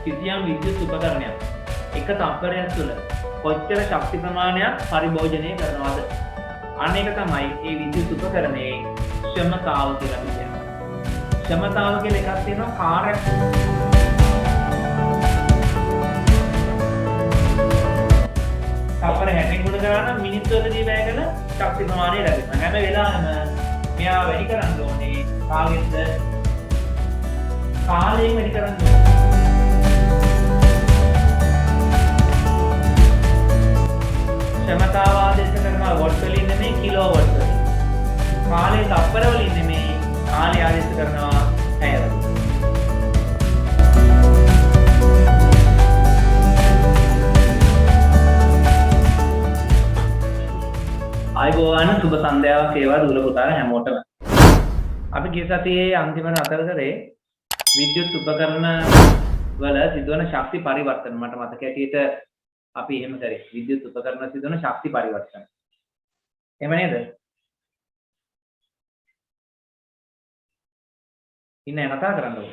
කිසියම් විද්‍යුත් උපකරණයක් එක තප්පරයක් තුළ කොච්චර ශක්ති ප්‍රමාණයක් පරිභෝජනය කරනවද? අන්න ඒක තමයි මේ විද්‍යුත් උපකරණයේ ක්ෂමතාව කියලා කියන්නේ. ක්ෂමතාව කියලා එකක් තියෙනවා කාර්යයක්. තප්පර 60 ගුණ කරා නම් මිනිත්තු වලදී වැය කරන ශක්ති ප්‍රමාණය ලැබෙනවා. හැම වෙලාවෙම මෙයා වැඩි කරන්න ඕනේ කාගෙන්ද? කාලයෙන් වැඩි කරන්න ඕනේ. ක්ෂමතාව ආදේශ කරනවා වොට් වලින් නෙමෙයි කිලෝවොට් වලින්. කාලය තප්පර වලින් නෙමෙයි කාලය ආදේශ කරනවා පැය වලින්. ආයුබෝවන් සුබ සන්ධ්‍යාවක් වේවා දුර පුතාලා හැමෝටම. අපි ගිය සතියේ අන්තිම නතර කරේ විද්‍යුත් උපකරණ වල සිදුවන ශක්ති පරිවර්තන. මට මතක ඇටියට අපි එහෙම කරේ විද්‍යුත් උපකරණ සිදුවන ශක්ති පරිවර්තන. එහෙම නේද? ඉන්නේ කතා කරන්නකො.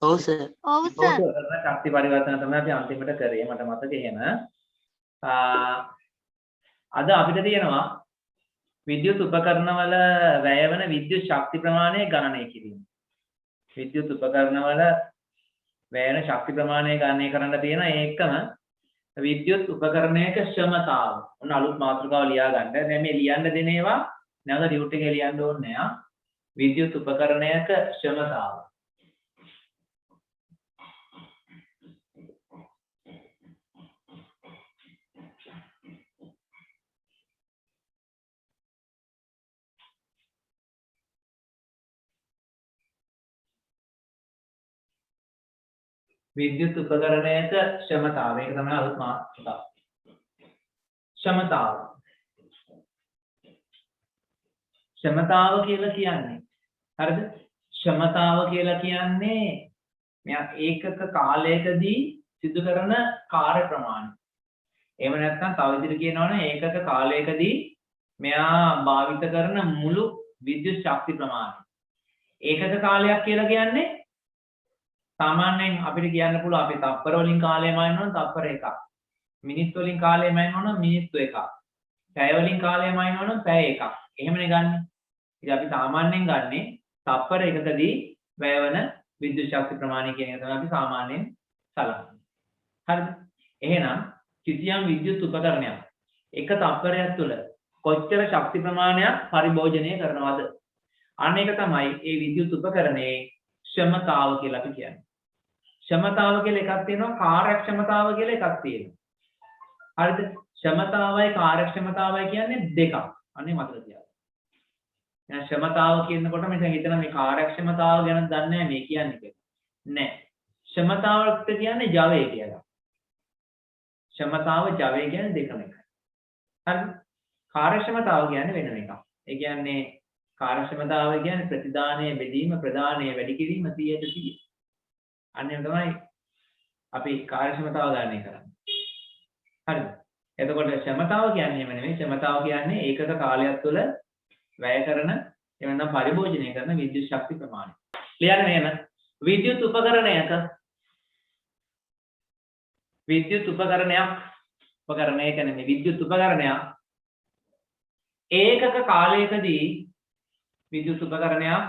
ඔව් සර්. ශක්ති පරිවර්තන තමයි අපි අන්තිමට කරේ. මට මතක එහෙම. අද අපිට තියෙනවා විද්‍යුත් උපකරණ වල වැය වෙන විද්‍යුත් ශක්ති ප්‍රමාණය ගණනය කිරීම. විද්‍යුත් උපකරණ වල වැය වෙන ශක්ති ප්‍රමාණය ගණනය කරන්න තියෙන ඒකම විද්‍යුත් උපකරණයක ක්ෂමතාව. ඔන්න අලුත් මාතෘකාව ලියා ගන්න. දැන් මේ ලියන්න දෙන ඒවා නැවත රියුට් එකේ ලියන්න ඕනේ නෑ. විද්‍යුත් උපකරණයක ක්ෂමතාව. විද්‍යුත් උපකරණයක ක්ෂමතාව. ඒක තමයි අලුත් මාතෘකාව. ක්ෂමතාව. ක්ෂමතාව කියලා කියන්නේ හරිද? ක්ෂමතාව කියලා කියන්නේ මෙයා ඒකක කාලයකදී සිදු කරන කාර්ය ප්‍රමාණය. එහෙම නැත්නම් තව විදිහට කියනවනේ ඒකක කාලයකදී මෙයා භාවිත කරන මුළු විද්‍යුත් ශක්ති ප්‍රමාණය. ඒකක කාලයක් කියලා කියන්නේ සාමාන්‍යයෙන් අපිට කියන්න පුළුවන් අපි තප්පර වලින් කාලය මනිනවනම් තප්පර එකක්. මිනිත්තු වලින් කාලය මනිනවනම් මිනිත්තු එකක්. පැය වලින් කාලය මනිනවනම් පැය එකක්. එහෙමනේ ගන්නෙ. ඉතින් අපි සාමාන්‍යයෙන් ගන්නෙ තප්පර එකකදී වැය වෙන විද්‍යුත් ශක්ති ප්‍රමාණය කියන එක තමයි අපි සාමාන්‍යයෙන් සලකන්නේ. හරිද? එහෙනම් කිසියම් විද්‍යුත් උපකරණයක් එක තප්පරයක් තුළ කොච්චර ශක්ති ප්‍රමාණයක් පරිභෝජනය කරනවද? අන්න ඒක තමයි මේ විද්‍යුත් උපකරණයේ ක්ෂමතාව කියලා අපි කියන්නේ. ක්ෂමතාව කියලා එකක් තියෙනවා කාර්යක්ෂමතාව කියලා එකක් තියෙනවා. හරිද? ක්ෂමතාවයි කාර්යක්ෂමතාවයි කියන්නේ දෙකක්. අනේ මතක තියාගන්න. දැන් ක්ෂමතාව කියනකොට මම හිතන මේ කාර්යක්ෂමතාව ගැන දන්නේ නැහැ මේ කියන්නේ කියලා. නෑ. ක්ෂමතාවට කියන්නේ ජවය කියලා. ක්ෂමතාව ජවය කියන්නේ දෙකම එකයි. හරිද? කාර්යක්ෂමතාව කියන්නේ වෙනම එකක්. ඒ කියන්නේ කාර්යක්ෂමතාව කියන්නේ ප්‍රතිදානයේ බෙදීම ප්‍රදානයේ වැඩි කිරීම 100%. අන්න තමයි අපි කාර්යක්ෂමතාව ගණනය කරන්නේ. හරිද? එතකොට ක්ෂමතාව කියන්නේ එහෙම නෙමෙයි. ක්ෂමතාව කියන්නේ ඒකක කාලයක් තුළ වැය කරන එවනම් පරිභෝජනය කරන විද්‍යුත් ශක්ති ප්‍රමාණය. ලියන්න මෙහෙම විද්‍යුත් උපකරණයක විද්‍යුත් උපකරණයක් නෙමෙයි විද්‍යුත් උපකරණයක් ඒකක කාලයකදී විද්‍යුත් උපකරණයක්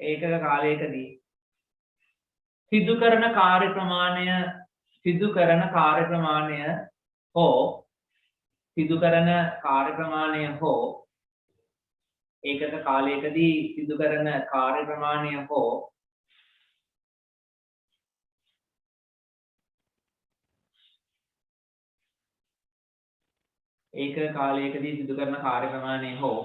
ඒකක කාලයකදී සිදු කරන කාර්ය ප්‍රමාණය හෝ ඒකක කාලයකදී සිදු කරන කාර්ය ප්‍රමාණය හෝ ඒකක කාලයකදී සිදු කරන කාර්ය ප්‍රමාණය හෝ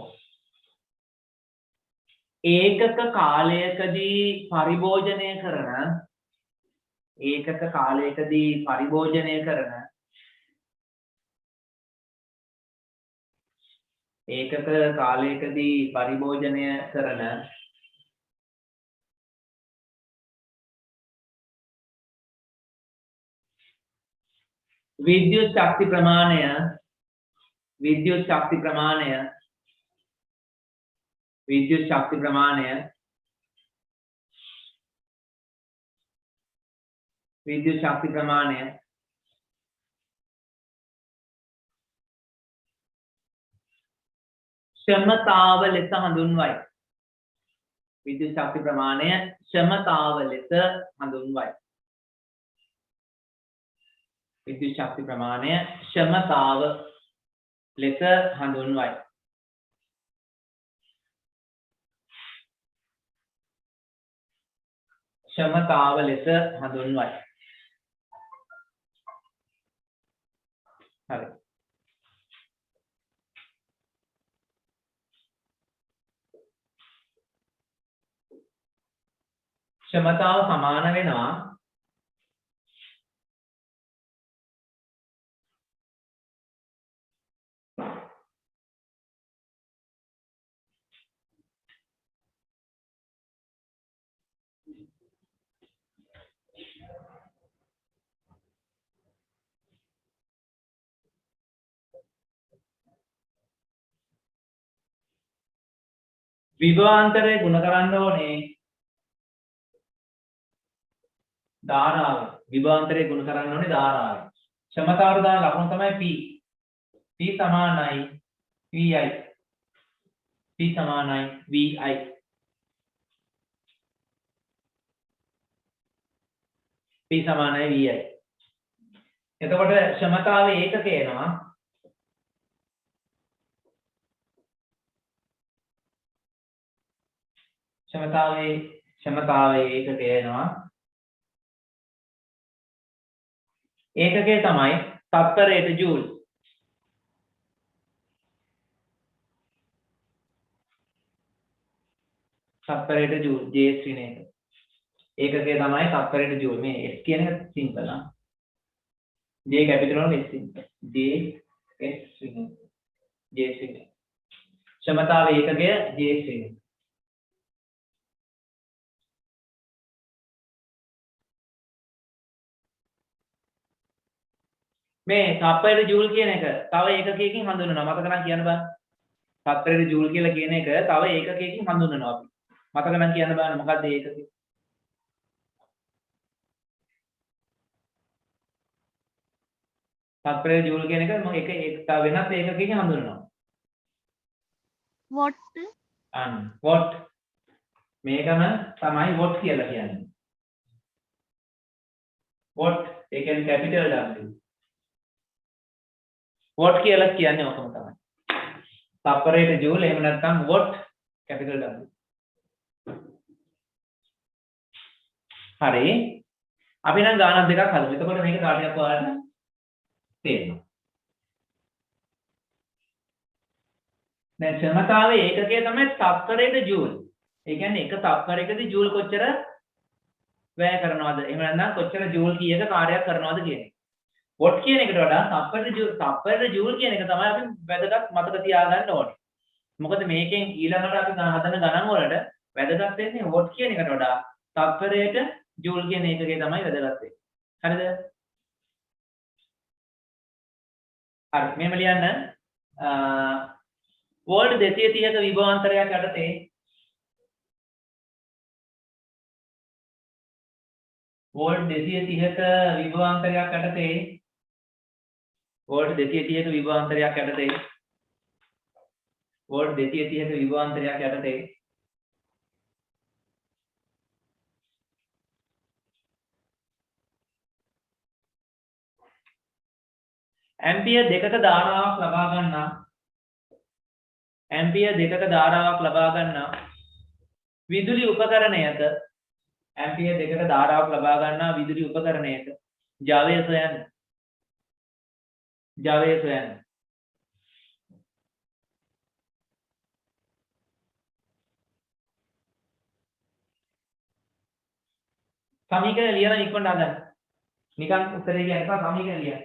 ඒකක කාලයකදී පරිභෝජනය කරන विद्युत शक्ति प्रमाणය विद्युत शक्ति प्रमाणය विद्युत शक्ति प्रमाणය विद्युत शक्ति प्रमाणය क्षमताව ලෙස හඳුන්වයි. विद्युत शक्ति प्रमाणය क्षमताව ලෙස හඳුන්වයි. विद्युत शक्ति प्रमाणය क्षमताව ලෙස හඳුන්වයි. क्षमताව ලෙස හඳුන්වයි. හරි. क्षमताව සමාන වෙනවා විභවාන්තරය ගුණ කරන්න ඕනේ ධාරාව. විභවාන්තරය ගුණ කරන්න ඕනේ ධාරාව. क्षमතාවට දාන ලකුණ තමයි P. P සමානයි VI. P සමානයි VI. P සමානයි VI. එතකොට क्षमතාවේ ඒකක එනවා क्षमතාවේ ඒකක එනවා ඒකකේ තමයි තත්පරයට ජූල්. තත්පරයට ජූල් J ශ්‍රීන එක. ඒකකේ තමයි තත්පරයට ජූල්. මේ S කියන එක සිම්පල් ආ. J කැපිටල් වල S simple. J S ශ්‍රීන. J ශ්‍රීන. क्षमතාවේ ඒකකය J ශ්‍රීන. මේ තප්පරයට ජූල් කියන එක තව ඒකකයකින් හඳුන්වනවා. මතක නම් කියන්න බෑ. තප්පරයට ජූල් කියලා කියන එක තව ඒකකයකින් හඳුන්වනවා අපි. මතක නම් කියන්න බෑ මොකක්ද ඒකකය? තප්පරයට ජූල් කියන එක මම එක තව වෙනත් ඒකකයකින් හඳුන්වනවා. what what මේකම තමයි what කියලා කියන්නේ. what ඒ කියන්නේ කැපිටල් W. what කියලා කියන්නේ ඔකම තමයි. තප්පරයට ජූල් එහෙම නැත්නම් what capital W. හරි. අපි නම් ගානක් දෙකක් හදමු. එතකොට මේක කාටියක් ඔයාලට තේරෙනවා. දැන් ක්ෂමතාවේ ඒකකය තමයි තප්පරයට ජූල්. ඒ කියන්නේ එක තප්පරයකදී ජූල් කොච්චර වැය කරනවද? එහෙම නැත්නම් කොච්චර ජූල් කීයක කාර්යයක් කරනවද කියන එක. what කියන එකට වඩා තප්පරයට ජූල් කියන එක තමයි අපි වැදගත් මතක තියාගන්න ඕනේ. මොකද මේකෙන් ඊළඟට අපි හදන ගණන් වලට වැදගත් වෙන්නේ what කියන එකට වඩා තප්පරයට ජූල් කියන එකකේ තමයි වැදගත් වෙන්නේ. හරිද? හරි. මෙහෙම ලියන්න. වෝල්ට් 230ක විභවාන්තරයක් යටතේ වෝල්ට් 230ක විභවාන්තරයක් යටතේ වෝල්ට් 230ක විභවාන්තරයක් යටතේ වෝල්ට් 230ක විභවාන්තරයක් යටතේ ඇම්පියර් දෙකක ධාරාවක් ලබා ගන්නා විදුලි උපකරණයක ඇම්පියර් දෙකක ධාරාවක් ලබා ගන්නා විදුලි උපකරණයක ජවය සොයන්න. සමීකරණ ලියන ඉක්මනට හදන්න. නිකන් උත්තරේ කියන එක සමීකරණ ලියන්න.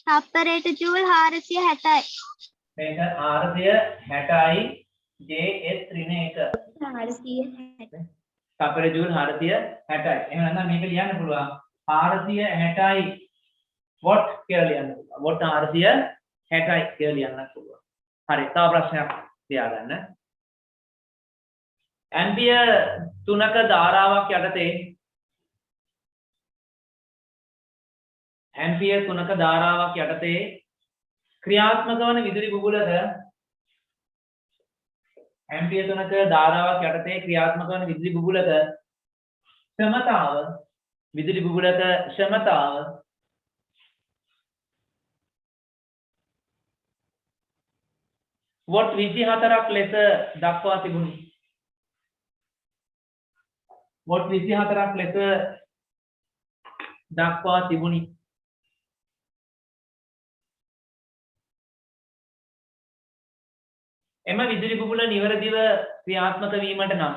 තප්පරයට ජූල් 460යි. මේක 460යි JS ඍණ 1. 460. තප්පරයට ජූල් 460යි. එහෙම නැත්නම් මේක ලියන්න පුළුවන් 460යි what කියලා ලියන්න පුළුවන්. what 460යි කියලා ලියන්නත් පුළුවන්. හරි. තව ප්‍රශ්නයක් තියාගන්න. ඇම්පියර් 3ක ධාරාවක් යටතේ ඇම්පියර් 3ක ධාරාවක් යටතේ ක්‍රියාත්මක වන විදුලි බුබුලක ඇම්පියර් 3ක ධාරාවක් යටතේ ක්‍රියාත්මක වන විදුලි බුබුලක ක්ෂමතාව විදුලි බුබුලක ක්ෂමතාව වොට් 24ක් ලෙස දක්වා තිබුණි. වොට් 24ක් ලෙස දක්වා තිබුණි. එම විදුලි බුබුල නිවැරදිව ක්‍රියාත්මක වීමට නම්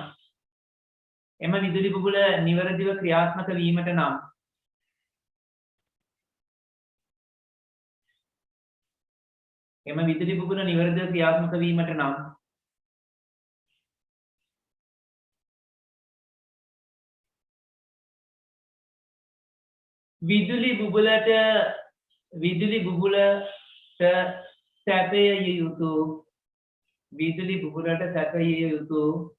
එම විදුලි බුබුල නිවැරදිව ක්‍රියාත්මක වීමට නම් එම විදුලි බුබුල නිවැරදිව ක්‍රියාත්මක වීමට නම් විදුලි බුබුලට සැපය යුතු විදුලි බුබුලට සැපය යුතු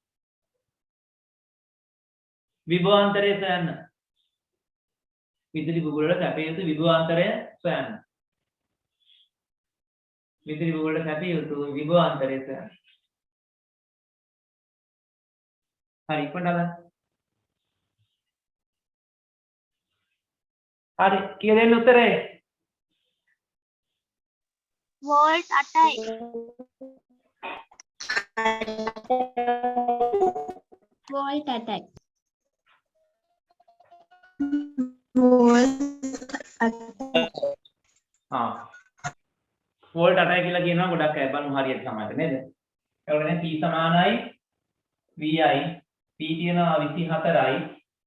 විභවාන්තරය සොයන්න. විදුලි බුබුලට සැපය යුතු විභවාන්තරය සොයන්න. විදුලි බුබුලට සැපය යුතු විභවාන්තරය සොයන්න. හරි ඉක්මනට ගන්න. හරි කියලා දෙන්න උත්තරේ. වෝල්ට් 8යි. වෝල්ට් 8යි. වෝල්ට් 8යි කියලා කියනවා ගොඩක් අය බලමු හරියට සමානද නේද? ඒවලනේ P සමානයි VI P තියෙනවා 24යි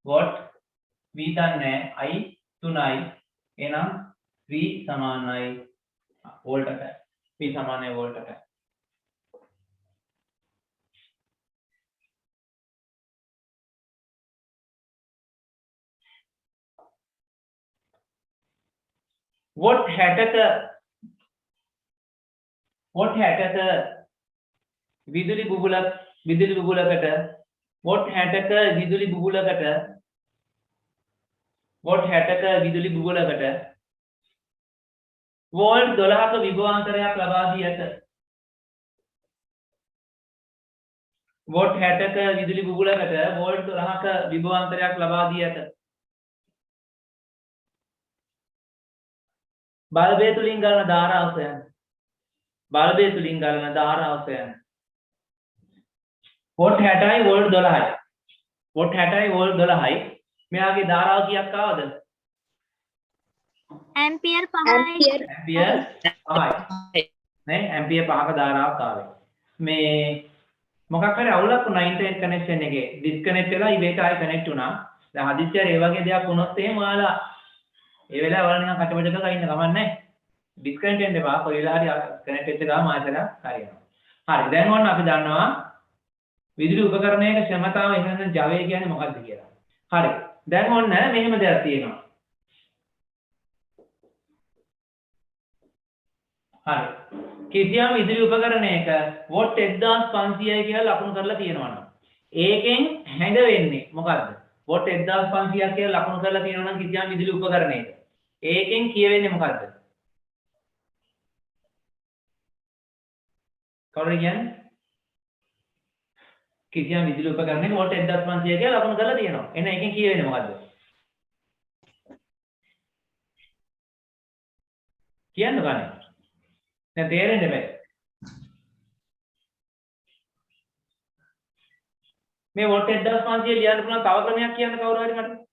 වොට් V දන්නේ I 3යි එහෙනම් V සමානයි වෝල්ට් 8යි P සමානයි වෝල්ට් 8යි. වොට් 60ක විදුලි බුබුලකට වොට් 60ක විදුලි බුබුලකට වෝල්ට් 12ක විභවාන්තරයක් ලබා දී ඇත. වොට් 60ක විදුලි බුබුලකට වෝල්ට් 12ක විභවාන්තරයක් ලබා දී ඇත. බල්බය තුලින් ගලන ධාරාව සොයන්න. බල්බය තුලින් ගලන ධාරාව සොයන්න. වොට් 60යි වෝල්ට් 12යි. වොට් 60යි වෝල්ට් 12යි. මෙයාගේ ධාරාව කීයක් ආවද? ඇම්පියර් 5යි. ඇම්පියර් 5යි. නේ ඇම්පියර් 5ක ධාරාවක් ආවේ. මේ මොකක් හරි අවුලක් වුණා ඉන්ටර්නෙට් කනෙක්ෂන් එකේ. ඩිස්කනෙක්ට් වෙලා ඉබේට ආයි කනෙක්ට් වුණා. දැන් හදිස්සියට ඒ වගේ දෙයක් වුණොත් එහෙම ඔයාලා ඒ වෙලාව වල නිකන් කටවඩ කරලා ඉන්න කමක් නැහැ. ඩිස්කනෙක්ට් වෙන්න එපා. කොයි වෙලාවරි කනෙක්ට් වෙච්ච ගාම ආයෙත් හරියනවා. හරි දැන් ඔන්න අපි දන්නවා විදුලි උපකරණයක ක්ෂමතාව එහෙනම් ජවය කියන්නේ මොකක්ද කියලා. හරි. දැන් ඔන්න මෙහෙම දෙයක් තියෙනවා. හරි. කිසියම් විදුලි උපකරණයක වොට් 1500යි කියලා ලකුණු කරලා තියෙනවා නම් ඒකෙන් හැඟ වෙන්නේ මොකද්ද? වොට් 1500ක් කියලා ලකුණු කරලා තියෙනවා නම් කිසියම් විදුලි උපකරණයක ඒකෙන් කියවෙන්නේ මොකද්ද? කවුරුද කියන්නේ? කිසියම් විදුලි උපකරණයක වොට් 1500 කියලා ලකුණු කරලා තියෙනවා. එහෙනම් එකෙන් කියවෙන්නේ මොකද්ද? කියන්න ගන්නේ. දැන් තේරෙන්නේ බෑ. මේ වොට් 1500 ලියන්න පුළුවන් තව ක්‍රමයක් කියන්න කවුරු හරි මට?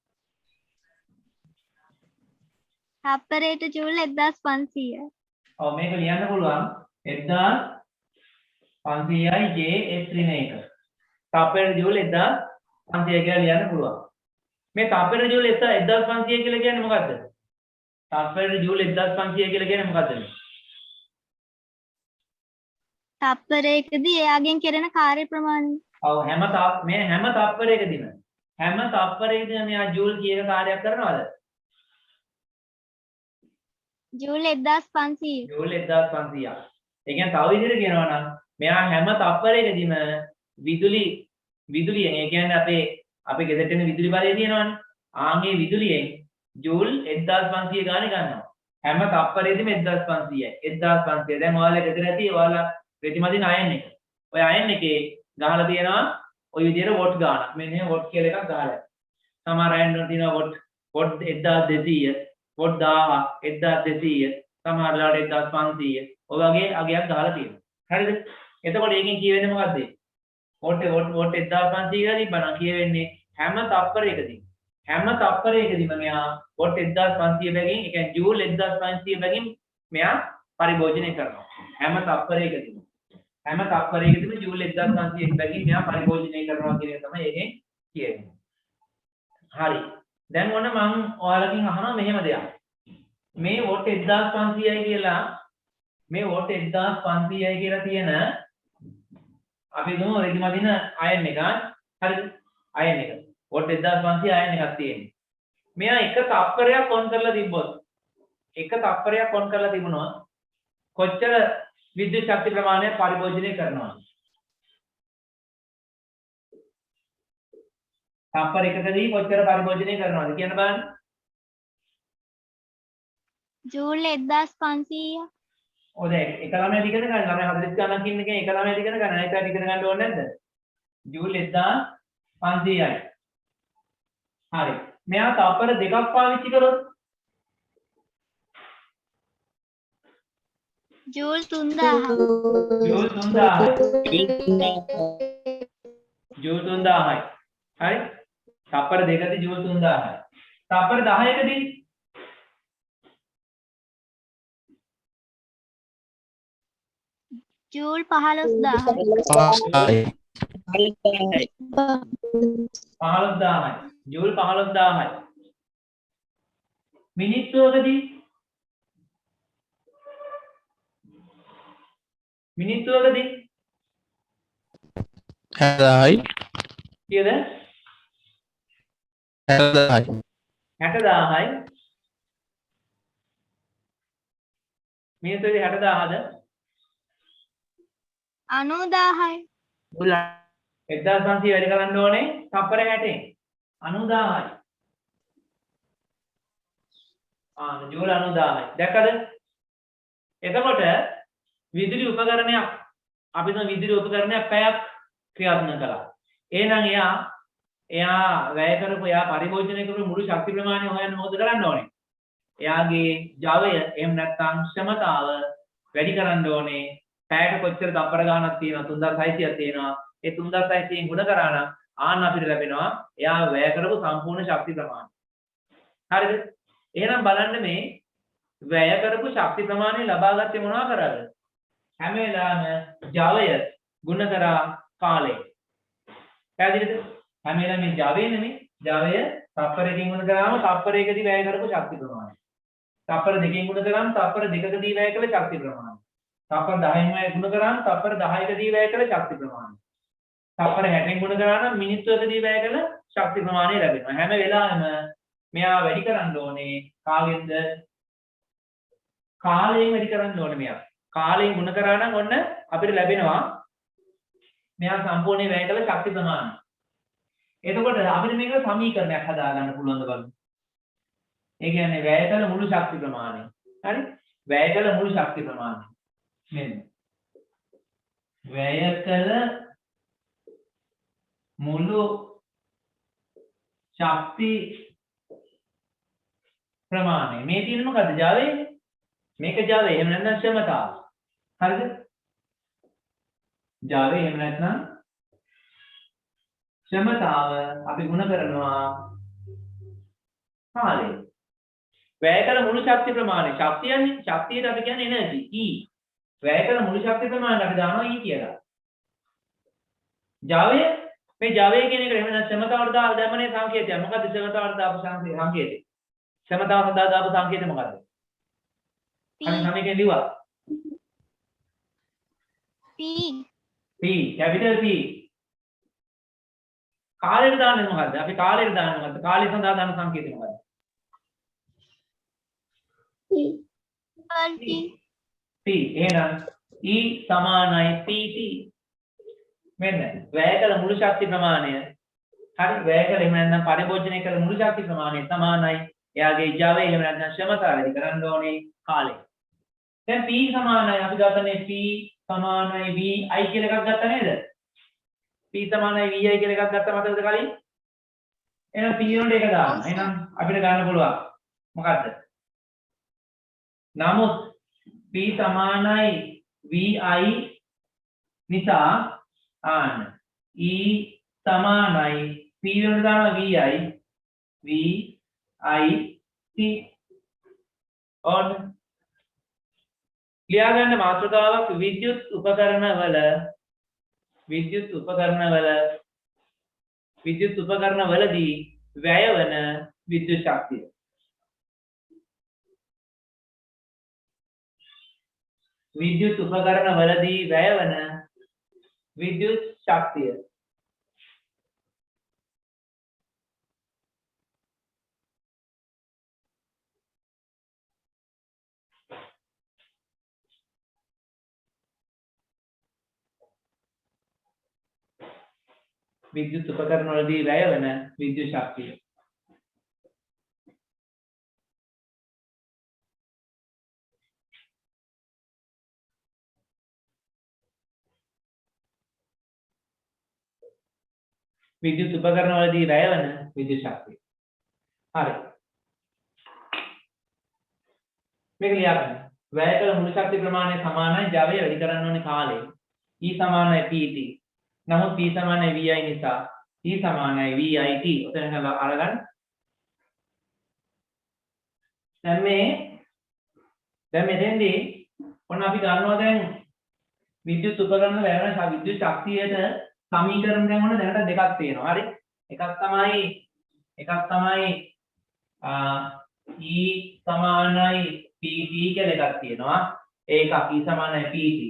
තාප්පරයට ජූල් 1500. ඔව් මේක ලියන්න පුළුවන් 1500යි JS ඍණ 1. තාප්පරයට ජූල් 1500 කියලා ලියන්න පුළුවන්. මේ තාප්පරයට ජූල් 1500 කියලා කියන්නේ මොකද්ද? තාප්පරයට ජූල් 1500 කියලා කියන්නේ මොකද්ද? තප්පරයකදී එයාගෙන් කෙරෙන කාර්ය ප්‍රමාණය. ඔව් හැම තප්පරයකදීම මෙයා ජූල් කීයක කාර්යයක් කරනවද? ජූල් 1500. ජූල් 1500ක්. ඒ කියන්නේ තව විදිහට කියනවා නම් මෙයා හැම තප්පරයකදීම විදුලියෙන් ඒ කියන්නේ අපේ ගෙදරට එන විදුලි බලය තියෙනවනේ. ආන්ගේ විදුලියෙන් ජූල් 1500 ගානේ ගන්නවා. හැම තප්පරයකදීම 1500යි. 1500. දැන් ඔයාලා ගෙදර ඇති ඔයාලා රෙදිමදින අයන් එක. ඔය අයන් එකේ ගහලා තියෙනවා ඔය විදිහට වොට් ගානක්. මෙන්න මේ වොට් කියලා එකක් ගහලා. සමහර අයන් වල තියෙනවා වොට් 1200, වොට් 1000, 1200, සමහර ලාට 1500. ඔය වගේ අගයක් ගහලා තියෙනවා. හරිද? එතකොට ඒකෙන් කියවෙන්නේ මොකද්ද? වොට් 1500 කියලා තිබ්බනම් කියවෙන්නේ හැම තප්පරයකදීම මෙයා වොට් 1500 බැගින් ඒ කියන්නේ ජූල් 1500 බැගින් මෙයා පරිභෝජනය කරනවා. හැම තප්පරයකදීම ජූල් 1500 බැගින් මෙයා පරිභෝජනය කරනවා කියන එක තමයි ඒකෙන් කියන්නේ. හරි. දැන් ඔන්න මම ඔයාලකින් අහනවා මෙහෙම දෙයක්. මේ වොට් 1500යි කියලා තියෙන අපි දුමු රෙදිමදින අයන් එකක්. හරිද? අයන් එක. වොට් 1500 අයන් එකක් තියෙන්නේ. මෙයා එක තප්පරයක් ඔන් කරලා තිබුණොත් කොච්චර විද්‍යුත් ශක්ති ප්‍රමාණයක් පරිභෝජනය කරනවද? තප්පර එකකදී කොච්චර පරිභෝජනය කරනවද කියන්න බලන්න. ජූල් 1500. ඔය දැන් එක ළමයා ඉගෙන ගන්න ළමයා 40 ගණනක් ඉන්න කෙනෙක් එක ළමයා ඉගෙන ගන්න අනිත් පැයට ඉගෙන ගන්න ඕනේ නැද්ද? ජූල් 1500යි. හරි. මෙයා තප්පර දෙකක් පාවිච්චි කරොත් ජූල් 3000. ජූල් 3000යි. හරි? තප්පර දෙකදී ජූල් 3000යි. තප්පර 10කදී ජූල් 15000. 15000යි. ජූල් 15000යි. මිනිත්තුවකදී හැරයි කීයද? 60,000යි 60000යි. මිනිත්තුවකදී 60000ද? 90000යි. 1500 වැඩි කරන්න ඕනේ තප්පර 60න් 90000යි. ජූල් 90000යි. දැක්කද? එතකොට විදුලි උපකරණයක් අපි දුන්න විදුලි උපකරණයක් පැයක් ක්‍රියාත්මක කළා. එහෙනම් එයා වැය කරපු එයා පරිභෝජනය කරපු මුළු ශක්ති ප්‍රමාණය හොයන්න මොකද කරන්න ඕනේ? එයාගේ ජවය එහෙම නැත්නම් ක්ෂමතාව වැඩි කරන්න ඕනේ. පැයට කොච්චර තප්පර ගාණක් තියෙනවද? 3600ක් තියෙනවා. ඒ 3600න් ගුණ කරා නම් ආන්න අපිට ලැබෙනවා එයා වැය කරපු සම්පූර්ණ ශක්ති ප්‍රමාණය. හරිද? එහෙනම් බලන්න මේ වැය කරපු ශක්ති ප්‍රමාණය ලබා ගත්තේ මොනවා කරාද? හැම වෙලාවෙම ජවය ගුණ කරා කාලය. පැහැදිලිද? හැම වෙලාවෙම මේ ජවය නෙමෙයි ජවය තප්පරකින් ගුණ කරාම තප්පරයකදී වැය කරපු ශක්ති ප්‍රමාණය. තප්පර දෙකකින් ගුණ කරාම තප්පර දෙකකදී වැය කළ ශක්ති ප්‍රමාණය. තප්පර 10න් වැය ගුණ කරාම තප්පර 10කදී වැය කළ ශක්ති ප්‍රමාණය. තප්පර 60න් ගුණ කරා නම් මිනිත්තුවකදී වැය කළ ශක්ති ප්‍රමාණය ලැබෙනවා. හැම වෙලාවෙම මෙයා වැඩි කරන්න ඕනේ කාගෙන්ද? කාලයෙන් වැඩි කරන්න ඕනේ මෙයා. කාලයෙන් ගුණ කරා නම් ඔන්න අපිට ලැබෙනවා මෙයා සම්පූර්ණයෙන් වැය කළ ශක්ති ප්‍රමාණය. එතකොට අපිට මේක සමීකරණයක් හදාගන්න පුළුවන් බලන්න. ඒ කියන්නේ වැය කළ මුළු ශක්ති ප්‍රමාණය. හරි? වැය කළ මුළු ශක්ති ප්‍රමාණය. මෙන්න. වැය කළ මුළු ශක්ති ප්‍රමාණය. මේ තියෙන මොකද්ද? ජවය. මේක ජවය. එහෙම නැත්නම් ක්ෂමතාව. හරිද? ජවය එහෙම නැත්නම් ක්ෂමතාව අපි ගුණ කරනවා කාලය. වැය කළ මුළු ශක්ති ප්‍රමාණය. ශක්තියට අපි කියන්නේ එනර්ජි E. වැය කළ මුළු ශක්ති ප්‍රමාණයට අපි දානවා E කියලා. ජවය මේ ජවය කියන එකට එහෙම නැත්නම් ක්ෂමතාවට දැම්මනේ සංකේතය. මොකද්ද ක්ෂමතාවට දාපු සංකේතය? ක්ෂමතාව සඳහා දාපු සංකේතය මොකද්ද? අපි සමීකරණ ලිව්වා. P capital P. කාලයට දාන්නේ මොකද්ද? අපි කාලයට දාන්නේ මොකද්ද? කාලය සඳහා දාන සංකේතය මොකද්ද? equal T. T එහෙනම් E සමානයි PT. මෙන්න වැය කළ මුළු ශක්ති ප්‍රමාණය. හරි වැය කළ එහෙම නැත්නම් පරිභෝජනය කළ මුළු ශක්ති ප්‍රමාණය සමානයි. එයාගේ Java එහෙම නැත්නම් ශ්‍රමතාව වැඩි කරන්න ඕනේ කාලය. දැන් P සමානයි අපි ගත්තනේ P සමානයි VI කියලා එකක් ගත්තා නේද? P සමානයි VI කියලා එකක් ගත්තා මතකද කලින්? එහෙනම් P වලට ඒක දාන්න. එහෙනම් අපිට ගන්න පුළුවන්. මොකද්ද? නමුත් P සමානයි VI නිසා ආන්න E සමානයි P වලට දානවා VI T on ලියා ගන්න මාතෘකාවක් විද්‍යුත් උපකරණවලදී වැය වන විද්‍යුත් ශක්තිය. විද්‍යුත් උපකරණවලදී වැය වන විද්‍යුත් ශක්තිය. විද්‍යුත් උපකරණවලදී වැය වන විද්‍යුත් ශක්තිය. විද්‍යුත් උපකරණවලදී වැය වන විද්‍යුත් ශක්තිය. හරි. මේක ලියා ගන්න. වැය කළ මුළු ශක්ති ප්‍රමාණය සමානයි Java වැඩි කරන්න ඕනේ කාලය. E සමානයි PT. නමුත් P සමානයි VI නිසා E සමානයි VIT. ඔතන අරගන්න. දැන් මෙතෙන්දී ඔන්න අපි ගන්නවා දැන් විද්‍යුත් උපකරණ වැය වන විද්‍යුත් ශක්තියට සමීකරණ දැන් ඔන්න දැනට දෙකක් තියෙනවා. හරි. එකක් තමයි E සමානයි PT කියලා එකක් තියෙනවා. ඒක E සමානයි PT.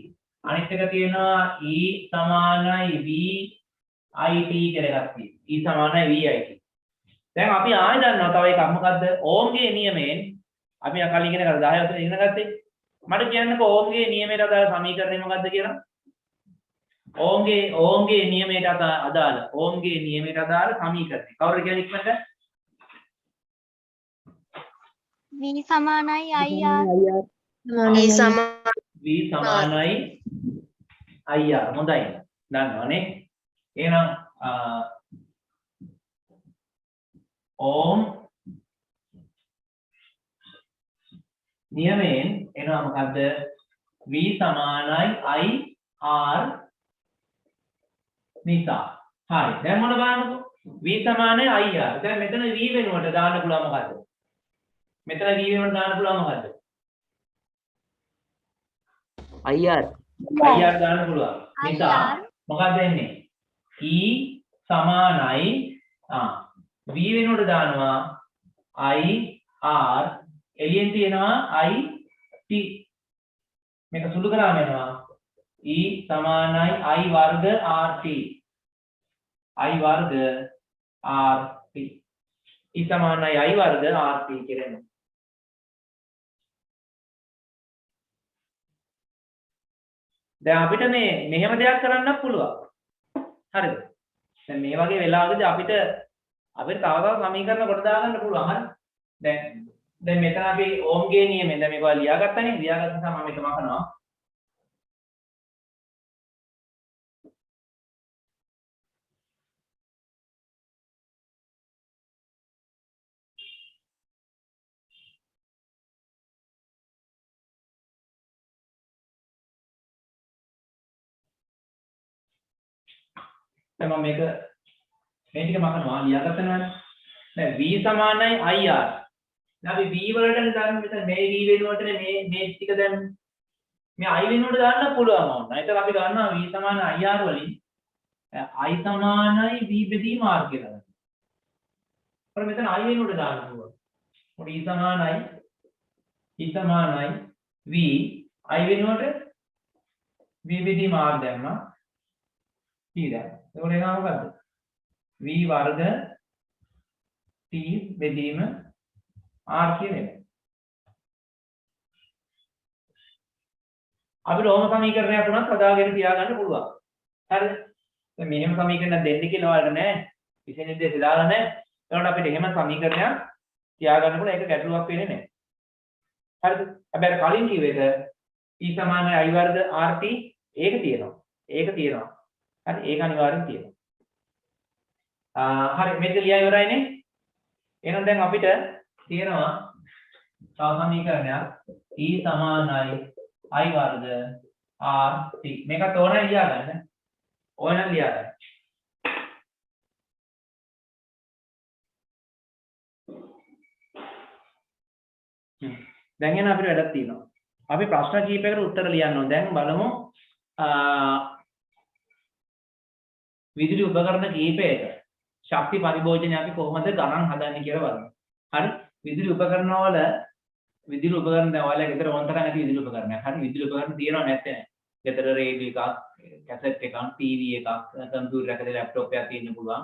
අනිත් එක තියෙනවා E සමානයි VIT කියලා එකක් තියෙනවා. E සමානයි VIT. දැන් අපි ආයෙ දන්නවා තව එකක් මොකද්ද? ඕම්ගේ නියමයෙන් අපි කලින් ඉගෙන ගත්තා 10 වසරේ ඉගෙන ගත්තේ. මට කියන්නකෝ ඕම්ගේ නියමයට අදාළ සමීකරණය මොකද්ද කියලා? ඕම්ගේ නියමයට අදාළ සමීකරණය. කවුරුද කියන්නේ ඉක්මනට? V සමානයි IR. V සමානයි IR. හොඳයි. දන්නවනේ. එහෙනම් ඕම් නියමයෙන් එනවා මොකද්ද? V සමානයි IR නිසා. හරි. දැන් මොන බලන්නකෝ? V සමානයි IR. දැන් මෙතන V වෙනුවට දාන්න පුළුවන් මොකද්ද? මෙතන V වෙනුවට දාන්න පුළුවන් මොකද්ද? IR දාන්න පුළුවන්. නිසා මොකක්ද වෙන්නේ? E සමානයි V වෙනුවට දානවා IR එළියෙන් තියෙනවා IT. මේක සුළු කරාම එනවා E සමානයි I වර්ග RT. I වර්ග RT. E සමානයි I වර්ග RT කියලා එනවා. දැන් අපිට මෙහෙම දෙයක් කරන්නත් පුළුවන්. හරිද? දැන් මේ වගේ වෙලාවකදී අපිට තව සමීකරණ කොට දාගන්න පුළුවන්. හරි? දැන් මෙතන අපි ඕම්ගේ නියමයෙන් දැන් මේක ලියාගත්තානේ. ලියාගත්ත නිසා මම මේක මකනවා. දැන් මම මේ ටික මකනවා ලියාගත්තනවනේ. දැන් V සමානයි IR. දැන් අපි V වලට දාන්න මෙතන මේ V වෙනුවටනේ මේ ටික දැන් මේ I වෙනුවට දාන්න පුළුවන් වුණා. ඒතර අපි ගන්නවා V සමාන IR වලින් I සමානයි V බෙදීම R කියලා ගන්නවා. අපිට මෙතන I වෙනුවට දාන්න පුළුවන්. මොකද E සමානයි V I වෙනුවට V බෙදීම R දැම්මා. ඊළඟ එතකොට එනවා මොකද්ද? V වර්ග T බෙදීම R කියන එක. අපිට ඕම සමීකරණයක් උනත් හදාගෙන තියාගන්න පුළුවන්. හරිද? දැන් මෙහෙම සමීකරණ දෙන්න කියලා වලට නෑ. විශේෂ නිර්දේශය දාලා නෑ. ඒකට අපිට එහෙම සමීකරණයක් තියාගන්න පුළුවන්. ඒක ගැටලුවක් වෙන්නේ නෑ. හරිද? හැබැයි කලින් කිව්ව එක E = I වර්ග RT ඒක තියෙනවා. ඒක තියෙනවා. හරි ඒක අනිවාර්යෙන් තියෙනවා. හරි මේක ලියා ඉවරයිනේ. එහෙනම් දැන් අපිට තියෙනවා තව සමීකරණයක් E = I වර්ග RT. මේකත් ඕනයි ලියා ගන්න. ඕනනම් ලියා ගන්න. දැන් එන අපිට වැඩක් තියෙනවා. අපි ප්‍රශ්න කීපයකට උත්තර ලියන්න ඕන. දැන් බලමු විදුලි උපකරණ කීපයක ශක්ති පරිභෝජනය අපි කොහොමද ගණන් හදන්නේ කියලා බලමු. හරි? විදුලි උපකරණ වල විදුලි උපකරණ දැන් ඔයාලා ගෙදර ඕන තරම් ඇති විදුලි උපකරණයක්. හරි විදුලි උපකරණ තියෙනව නැත්නම් ගෙදර රේඩියෝ එකක්, කැසට් එකක්, ටීවී එකක්, කම්පියුටර් එකක ලැප්ටොප් එකක් තියෙන්න පුළුවන්.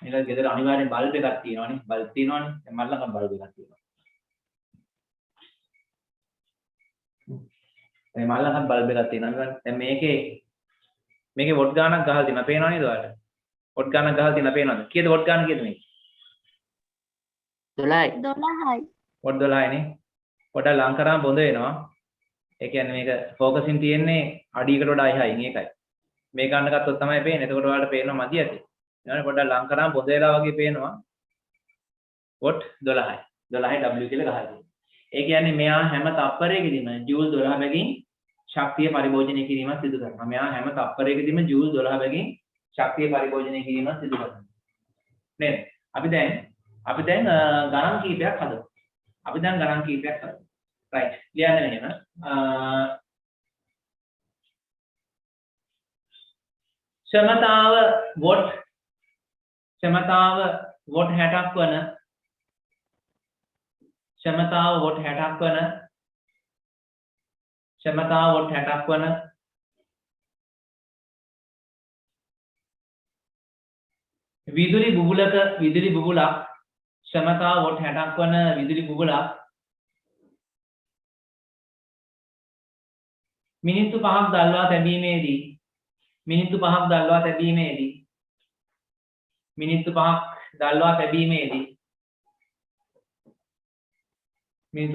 ඊළඟ ගෙදර අනිවාර්යෙන් බල්බ් එකක් තියෙනවනේ. බල්බ් තියෙනවනේ. දැන් මල් ළඟ බල්බ් එකක් තියෙනවා. මේ මල් ළඟ බල්බ් එකක් තියෙනවා. දැන් මේකේ වොට් ගානක් ගහලා තියෙනවා. පේනව නේද ඔයාලට? වොට් ගානක් ගහලා තියෙනවා පේනවද? කීයද වොට් ගාන කීයද මේක? 12යි. වොට් 12යි නේ. පොඩ ලං කරාම බොඳ වෙනවා. ඒ කියන්නේ මේක ફોකසින් තියෙන්නේ අඩියකට වඩා ඉහයින් ඒකයි. මේ ගන්න ගත්තොත් තමයි පේන්නේ. එතකොට ඔයාලට පේනවා මදි ඇති. ඊළඟට පොඩ්ඩක් ලං කරාම බොඳ වෙලා වගේ පේනවා. වොට් 12යි. 12යි W කියලා ගහලා තියෙනවා. ඒ කියන්නේ මෙයා හැම තප්පරයකදීම ජූල් 12 බැගින් ශක්තිය පරිභෝජනය කිරීම සිදු කරනවා. මෙයා හැම තප්පරයකදීම ජූල් 12 බැගින් ශක්තිය පරිභෝජනය කිරීම සිදු කරනවා. නේද? අපි දැන් ගණන් කීපයක් හදමු. right ලියන්න මෙහෙම ක්ෂමතාව වොට් 60ක් වන විදුලි බුබුලක් ක්ෂමතාව වොට් 60ක් වන විදුලි බුබුලක් මිනිත්තු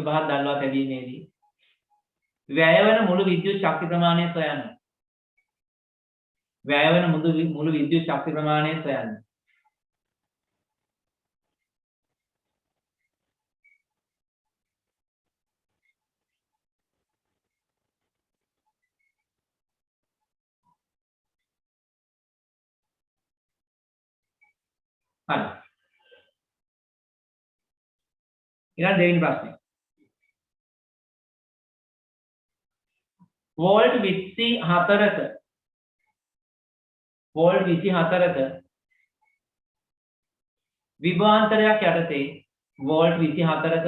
5ක් දල්වා තැබීමේදී වැය වන මුළු විද්‍යුත් ශක්ති ප්‍රමාණය සොයන්න. හරි. ඊළඟ දෙවෙනි ප්‍රශ්නේ. වෝල්ට් 24ක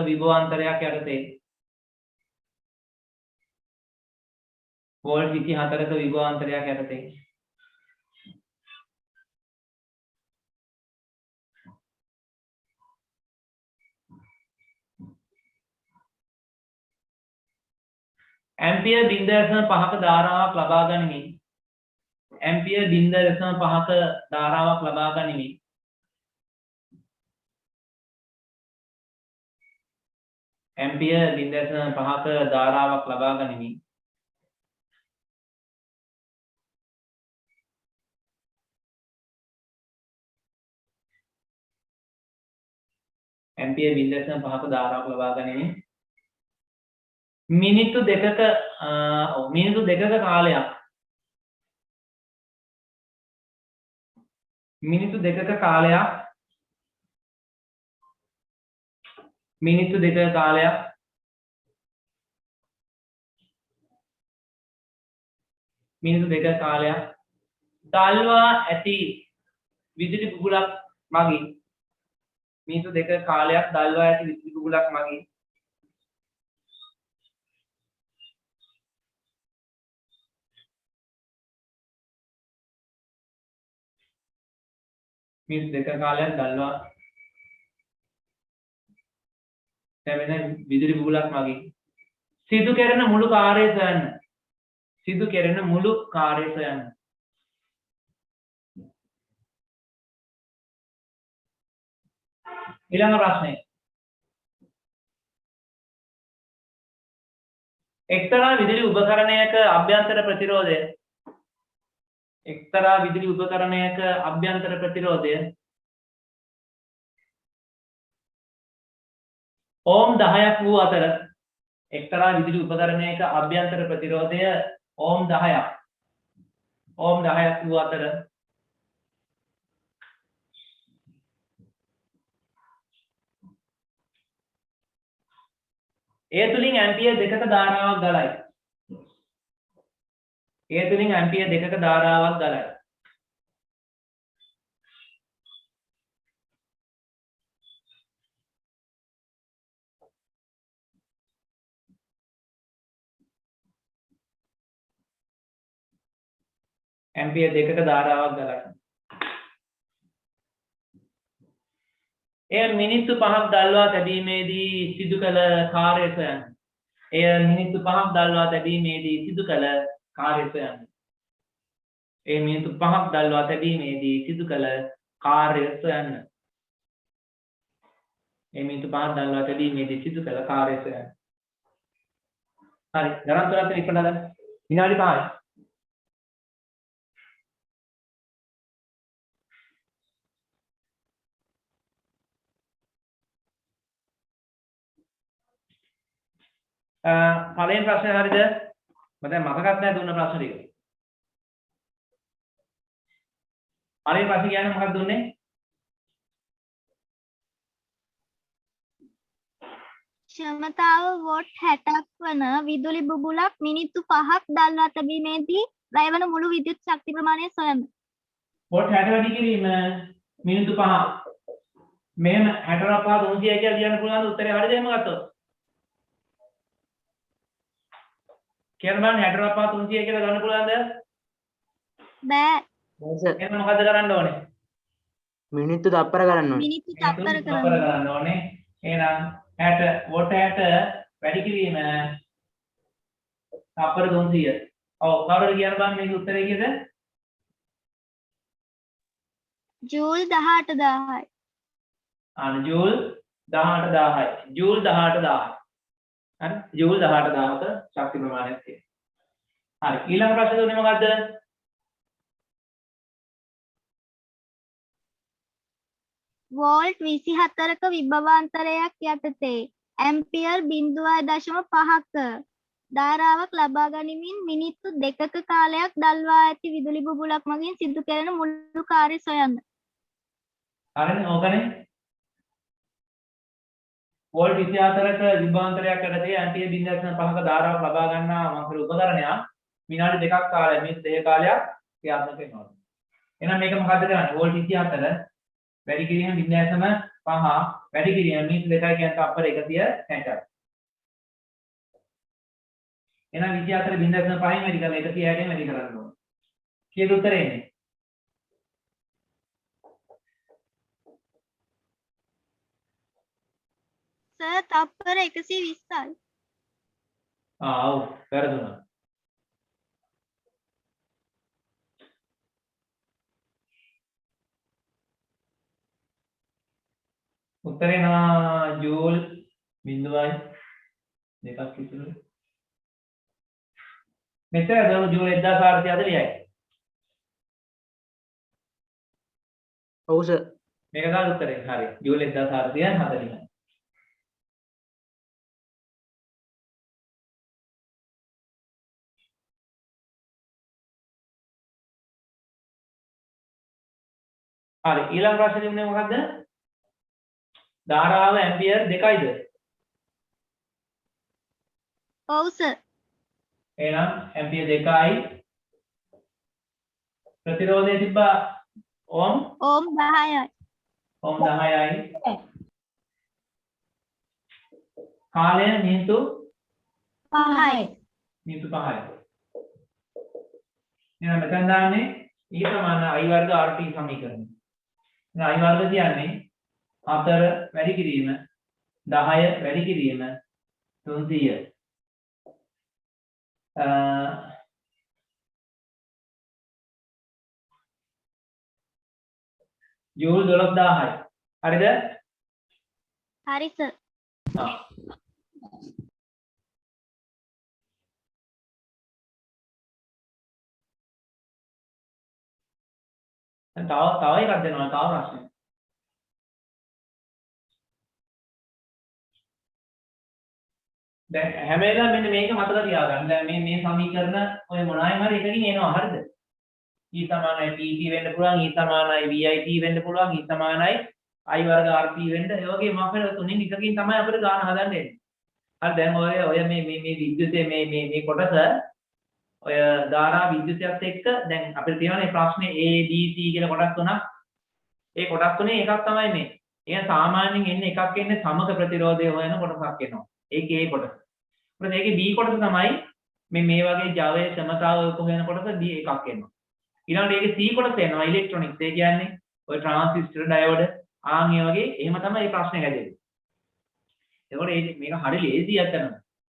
විභවාන්තරයක් යටතේ ඇම්පියර් 0.5ක ධාරාවක් ලබා ගනිමින් මිනිත්තු දෙකක කාලයක් දල්වා ඇති විදුලි බුබුලක් මගින් සිදු කෙරෙන මුළු කාර්යය සොයන්න. සිදු කෙරෙන මුළු කාර්යය සොයන්න. ඊළඟ ප්‍රශ්නය. එක්තරා විදුලි උපකරණයක අභ්‍යන්තර ප්‍රතිරෝධය ඕම් 10ක් වූ අතර එක්තරා විදුලි උපකරණයක අභ්‍යන්තර ප්‍රතිරෝධය ඕම් 10ක් වූ අතර ඒ තුලින් ඇම්පියර් 2ක ධාරාවක් ගලයි. ඇම්පියර් 2ක ධාරාවක් ගලයි. එය මිනිත්තු 5ක් දල්වා තැබීමේදී සිදු කළ කාර්යය සොයන්න. මිනිත්තු 5ක් දල්වා තැබීමේදී සිදු කළ කාර්යය සොයන්න. හරි. ගණන් තුනක් ඉක්මනට විනාඩි 5යි. පළවෙනි ප්‍රශ්නේ හරියද? මම දැන් මතකත් නැහැ දුන්න ප්‍රශ්න ටික. පළවෙනි ප්‍රශ්නේ කියන්නේ මොකක්ද දුන්නේ? ක්ෂමතාව වොට් 60ක් වන විදුලි බුබුලක් මිනිත්තු 5ක් දල්වා තැබීමේදී වැයවන මුළු විද්‍යුත් ශක්ති ප්‍රමාණය සොයන්න. වොට් 60 වැඩි කිරීම මිනිත්තු 5ක්. මෙහෙම 60ක් 5 300 කියලා කියන්න පුළුවන් උත්තරේ හරියද එහෙම ගත්තොත්? කියන්න බලන්න 60ක් 5 300 කියලා ගන්න පුළුවන්ද? බෑ. එහෙනම් මොකද කරන්න ඕනේ? මිනිත්තු තප්පර කරන්න ඕනේ. මිනිත්තු තප්පර කරන්න ඕනේ. එහෙනම් 60 වොට් 60 වැඩි කිරීම තප්පර 300. ඔව් කවුරුද කියන්න බලන්න මේකේ උත්තරේ කීයද? ජූල් 18000යි. ජූල් 18000යි. ජූල් 18000යි. හරි ජූල් 18000ක ශක්ති ප්‍රමාණයක් තියෙනවා. හරි ඊළඟ ප්‍රශ්නේ දුන්නේ මොකද්ද? වෝල්ට් 24ක විභවාන්තරයක් යටතේ ඇම්පියර් 0.5ක ධාරාවක් ලබා ගනිමින් මිනිත්තු 2ක කාලයක් දල්වා ඇති විදුලි බුබුලක් මගින් සිදු කෙරෙන මුළු කාර්යය සොයන්න. හරිනේ ඕකනේ. වෝල්ට් 24ක විභවාන්තරයක් යටතේ ඇම්පියර් 0.5ක ධාරාවක් ලබා ගන්නා වංකර උපකරණයක් විනාඩි 2ක කාලයක් මිනිත්තු 2 කාලයක් ක්‍රියාත්මක වෙනවා. එහෙනම් මේක මොකද්ද කරන්නේ? වෝල්ට් 24 වැඩි කිරීම 0.5 වැඩි කිරීම මිනිත්තු 2යි කියන්නේ තප්පර 160ක්. එහෙනම් 24 0.5න් වැඩි කරලා 160න් වැඩි කරන්න ඕනේ. කීයද උත්තරේ එන්නේ? සර් තප්පර 120යි. ඔව් වැරදුනා. උත්තරේ නා ජූල් 0.2ක් විතර. මෙතන ජූල් 1440යි. ඔව් සර්. මේක තමයි උත්තරේ. හරි. ජූල් 1440යි. හරි ඊළඟ ප්‍රශ්නේ දුන්නේ මොකද්ද? ධාරාව ඇම්පියර් 2යිද? ඔව් සර්. එහෙනම් ඇම්පියර් 2යි ප්‍රතිරෝධය තිබ්බා ඕම් 10යි. ඕම් 10යි කාලය මිනිත්තු 5යි. මිනිත්තු 5යි. එහෙනම් මෙතන දාන්නේ E සමාන I වර්ග RT සමීකරණය. දැන් I වර්ග කියන්නේ 4 වැඩි කිරීම 10 වැඩි කිරීම 300 ජූල් 12000යි. හරිද? හරි සර්. ආ. දැන් තව එකක් දෙනවා. තව ප්‍රශ්නයක්. දැන් හැම වෙලාවෙම මෙන්න මේක මතක තියාගන්න. දැන් මේ සමීකරණ ඔය මොනවායි හරි එකකින් එනවා. හරිද? E සමානයි PT වෙන්න පුළුවන්, E සමානයි VIT වෙන්න පුළුවන්, E සමානයි I වර්ග RP වෙන්න. ඒ වගේ මොකක් හරි තුنين එකකින් තමයි අපිට ගාන හදන්න එන්නේ. හරි දැන් ඔය මේ විද්‍යුතයේ මේ කොටස ඔය ධාරා විද්‍යුතයත් එක්ක දැන් අපිට තියෙනනේ ප්‍රශ්නේ A B C කියලා කොටස් තුනක්. ඒ කොටස් තුනේ එකක් තමයි මේ. ඒ සාමාන්‍යයෙන් එන්නේ එකක් එන්නේ සමක ප්‍රතිරෝධය හොයන කොටසක් එනවා. ඒකේ ඒ කොටස. ඊට ඒකේ B කොටස තමයි මේ වගේ Java සමතාව හොයන කොටස B එකක් එනවා. ඊළඟට ඒකේ C කොටස එනවා ඉලෙක්ට්‍රොනික්ස්. ඒ කියන්නේ ඔය ට්‍රාන්සිස්ටර් ඩයෝඩ් ආන් ඒ වගේ එහෙම තමයි මේ ප්‍රශ්නේ හැදෙන්නේ. ඒකෝට මේක හරි ලේසි අතන.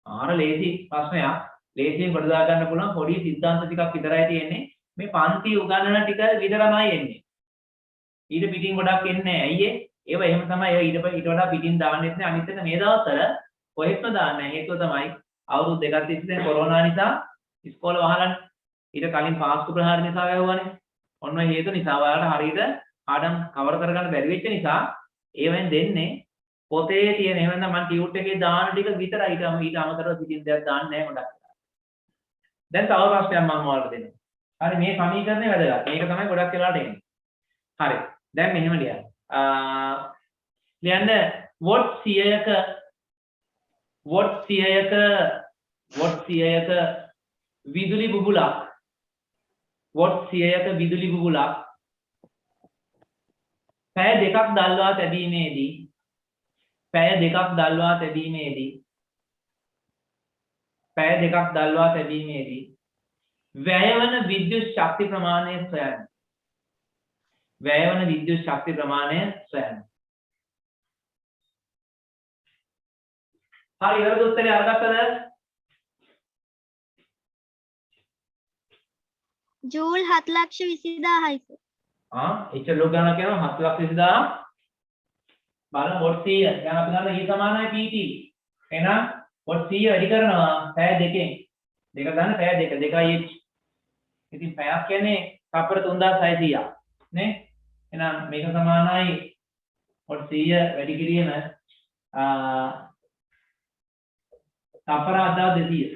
ආර ලේසි ප්‍රශ්නයක්. ලේසියෙන් කොට දා ගන්න පුළුවන් පොඩි සිද්ධාන්ත ටිකක් විතරයි තියෙන්නේ. මේ පන්ති උගන්වන ටික විතරමයි එන්නේ. ඊට පිටින් ගොඩක් එන්නේ නැහැ. ඇයි ඒ? ඒව එහෙම තමයි. ඒව ඊට වඩා පිටින් දාන්නෙත් නැහැ. අනිත් එක මේ දවස්වල කොහෙත්ම දාන්නේ නැහැ. හේතුව තමයි අවුරුදු දෙකක් තිස්සේ කොරෝනා නිසා ඉස්කෝල වහලා ඊට කලින් පාස්කු ප්‍රහාර නිසා වැහුවානේ. ඔන්න ඔය හේතු නිසා ඔයාලට හරියට ආඩම් කවර් කරගන්න බැරි වෙච්ච නිසා ඒවෙන් දෙන්නේ පොතේ තියෙන එහෙම නැත්නම් මම ටියුට් එකේ දාන ටික විතරයි. ඊට අමතරව පිටින් දෙයක් දාන්නේ නැහැ ගොඩක්. දැන් තව ප්‍රශ්නයක් මම ඔයාලට දෙන්නම්. හරි මේ සමීකරණය වැදගත්. මේක තමයි ගොඩක් වෙලාවට එන්නේ. හරි. දැන් මෙහෙම ලියන්න. ලියන්න වොට් 100ක විදුලි බුබුලක් වොට් 100ක විදුලි බුබුලක් පැය දෙකක් දල්වා තැබීමේදී වැයවන විද්‍යුත් ශක්ති ප්‍රමාණය සොයන්න. හරි ඉවරද උත්තරේ අරගත්තද? Joule 7,20,000යි sir. එච්චර ලොකු ගණනක් යනවා 7,20,000 බලන්න වොට් 100 දැන් අපි ගන්න E සමානයි PT එහෙනම් වොට් 100 වැඩි කරනවා පැය දෙකෙන් දෙක ගන්න පැය දෙක 2H ඉතින් පැයක් කියන්නේ තප්පර 3600 නේ එහෙනම් මේක සමානයි වොට් 100 වැඩි කිරීම තප්පර 7200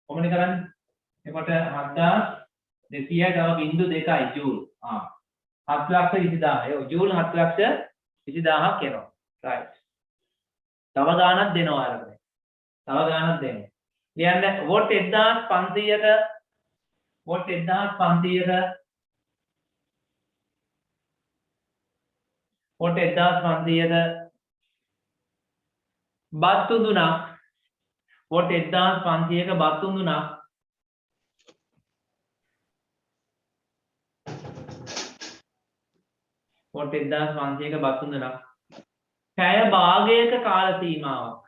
කොහොමද කරන්නේ එතකොට 7200 ගාව බිංදු 2යි ජූල් 7,20,000 ජූල් 7,20,000ක් එනවා රයිට් තව ගාණක් දෙනවා අරගෙන තව ගාණක් දෙනවා ලියන්න වොට් 1500ක බත් තුඳුනක් වොට් 1500ක බත් තුඳුනක් වොට් 1500ක බත් තුඳුනක් පැය භාගයක කාල සීමාවක්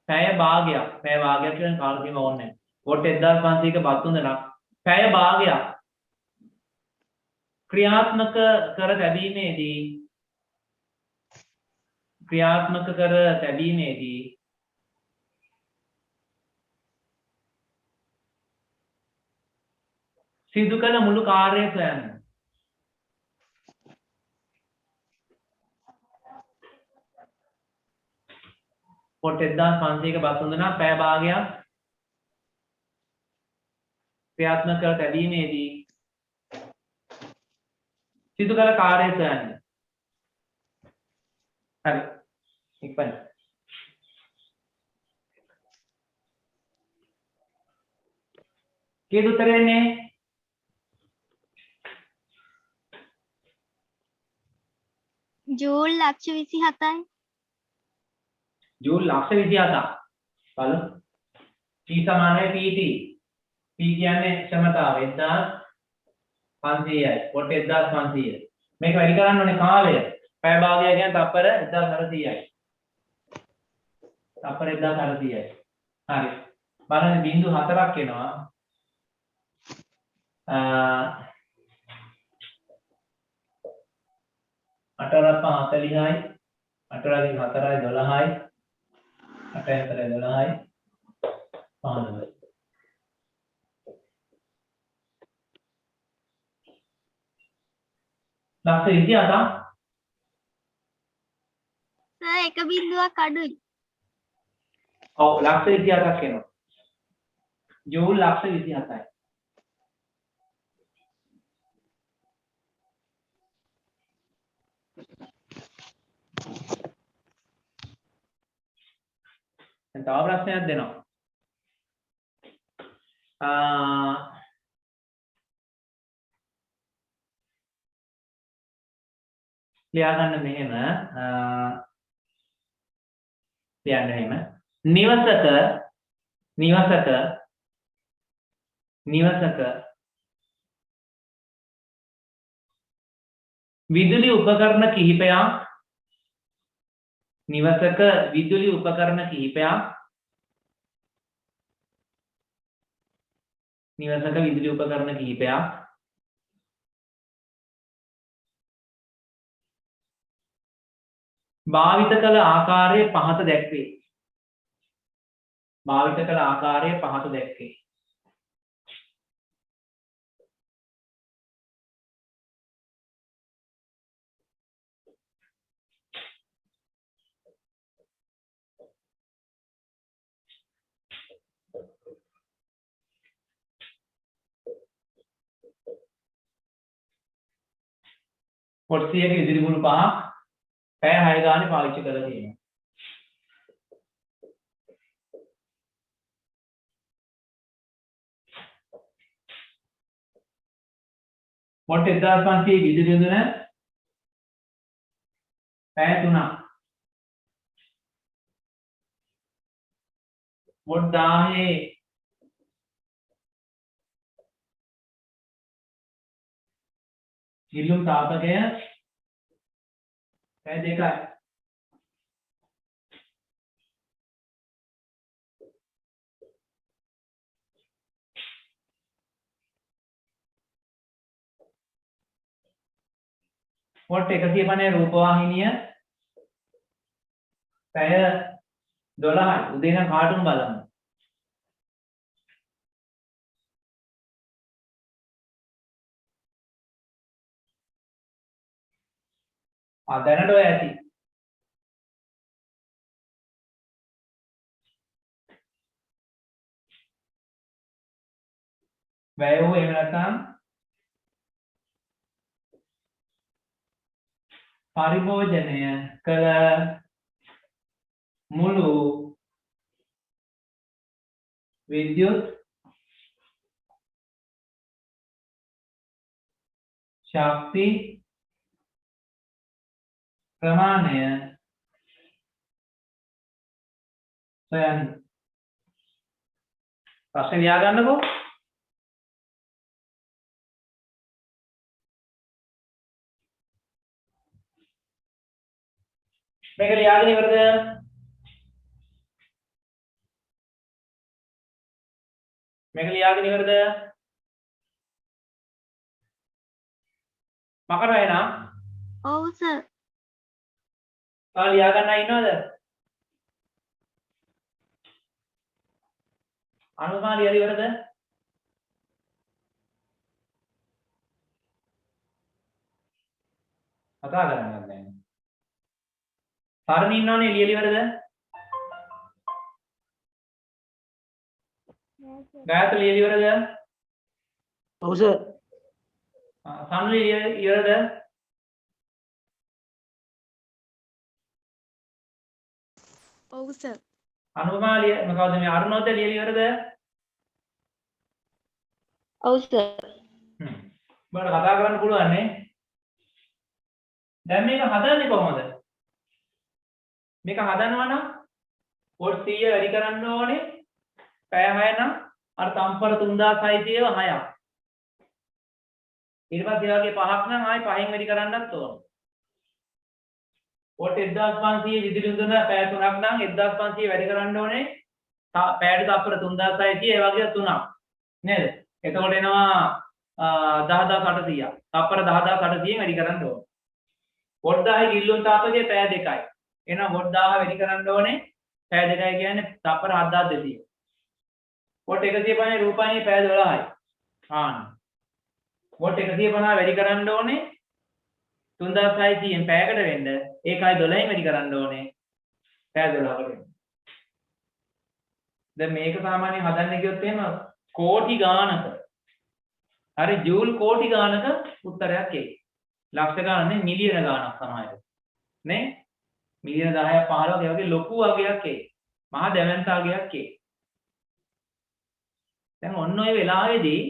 පැය භාගයක් කියන කාල සීමාව ඕනේ නැහැ වොට් 1500ක බත් තුඳුනක් පැය භාගයක් ක්‍රියාත්මක කර තැබීමේදී සිදු කළ මුළු කාර්යය සොයන්න වොට් 1500ක බත් තුඳුනක් පැය භාගයක් ක්‍රියාත්මක කර තැබීමේදී සිදු කළ කාර්යය සොයන්න හරි ඉක්මන කීයද උත්තරේ එන්නේ ජූල් 127යි ජූල් 127 බලමු T සමානයි PT P කියන්නේ ක්ෂමතාව 1500යි වොට් 1500 මේක වැඩි කරන්න ඕනේ කාලය පැය භාගය කියන්නේ තප්පර 1400යි තප්පර 1400යි හරි බලන්න බිංදු 4ක් එනවා 8 40යි 8 4යි 12යි 8 4යි 12යි 15යි ලක්ෂ 28ක් සර් එක බිංදුවක් අඩුයි. ඔව් ලක්ෂ 28ක් එනවා ජූල් ලක්ෂ 27යි දැන් තව ප්‍රශ්නයක් දෙනවා ලියා ගන්න මෙහෙම ලියන්න මෙහෙම නිවසක විදුලි උපකරණ කිහිපයක් භාවිත කළ ආකාරය පහත දැක්වේ. කොටසියක විදුලි බුළු පහක් පැය 6 ගානේ පාවිච්චි කරලා තියෙනවා. මොට 1500 විදුලි යොදන පැය 3ක්. මොට 1000 නිලුම් තාපකය පැය 2යි. මොට 150 රූපවාහිනිය පැය 12යි. උදේ නම් කාටුන් බලන්න. දැනට ඔය ඇති. වැය වූ එහෙම නැත්නම් පරිභෝජනය කළ මුළු විද්‍යුත් ශක්ති ප්‍රමාණය සොයන්න. ප්‍රශ්න ලියා ගන්නකෝ. මේක ලියාගෙන ඉවරද? මකර වෙනා? ඔව් සර්. ලියා ගන්න ඉන්නවද? අනුමා ලියලා ඉවරද? කතා කරන්නත් දැන්. සරණ ඉන්නවනේ ලියලා ඉවරද? ගායත්‍රි ලියලා ඉවරද? ඔව් සර්. සම්ලි ඉවරද? ඔව් සර්. අනුපමා මොකවද මේ අරුණෝද ලියලා ඉවරද? ඔව් සර්. බලන්න කතා කරන්න පුළුවන් නේ. දැන් මේක හදන්නේ කොහොමද? මේක හදනවා නම් වෝල්ට් 100 වැඩි කරන්න ඕනේ. පැය 6 නම් අර තම්පර 3600 6ක්. ඊට පස්සේ වගේ 5ක් නම් ආයි 5න් වැඩි කරන්නත් ඕන. වෝල්ට් 1500 විදුලි උඳන පැය 3ක් නම් 1500 වැඩි කරන්න ඕනේ. පැයට තප්පර 3600 ඒ වගේ 3ක්. නේද? එතකොට එනවා 10800. තප්පර 10800න් වැඩි කරන්න ඕන. වොට් 10 කිල්ලුම් තාපකයේ පැය 2යි. එහෙනම් වොට් 1000 වැඩි කරන්න ඕනේ. පැය 2යි කියන්නේ තප්පර 7200. වොට් 150 රූපాయని පැය 12යි. ආන්න. වොට් 150 වැඩි කරන්න ඕනේ 3600 පැයකට වෙන්න. ඒකයි 12න් වැඩි කරන්න ඕනේ පැය 12කට වෙන්න. දැන් මේක සාමාන්‍යයෙන් හදන්න ගියොත් එහෙම කෝටි ගානක හරි ජූල් කෝටි ගානක උත්තරයක් එයි. ලක්ෂ ගාන නෙමෙයි මිලියන ගානක් සමහරවිට. නේ? මිලියන 10ක් 15ක් ඒ වගේ ලොකු වගයක් එයි. මහා දැවැන්ත වගයක් එයි. දැන් ඔන්න ඔය වෙලාවේදී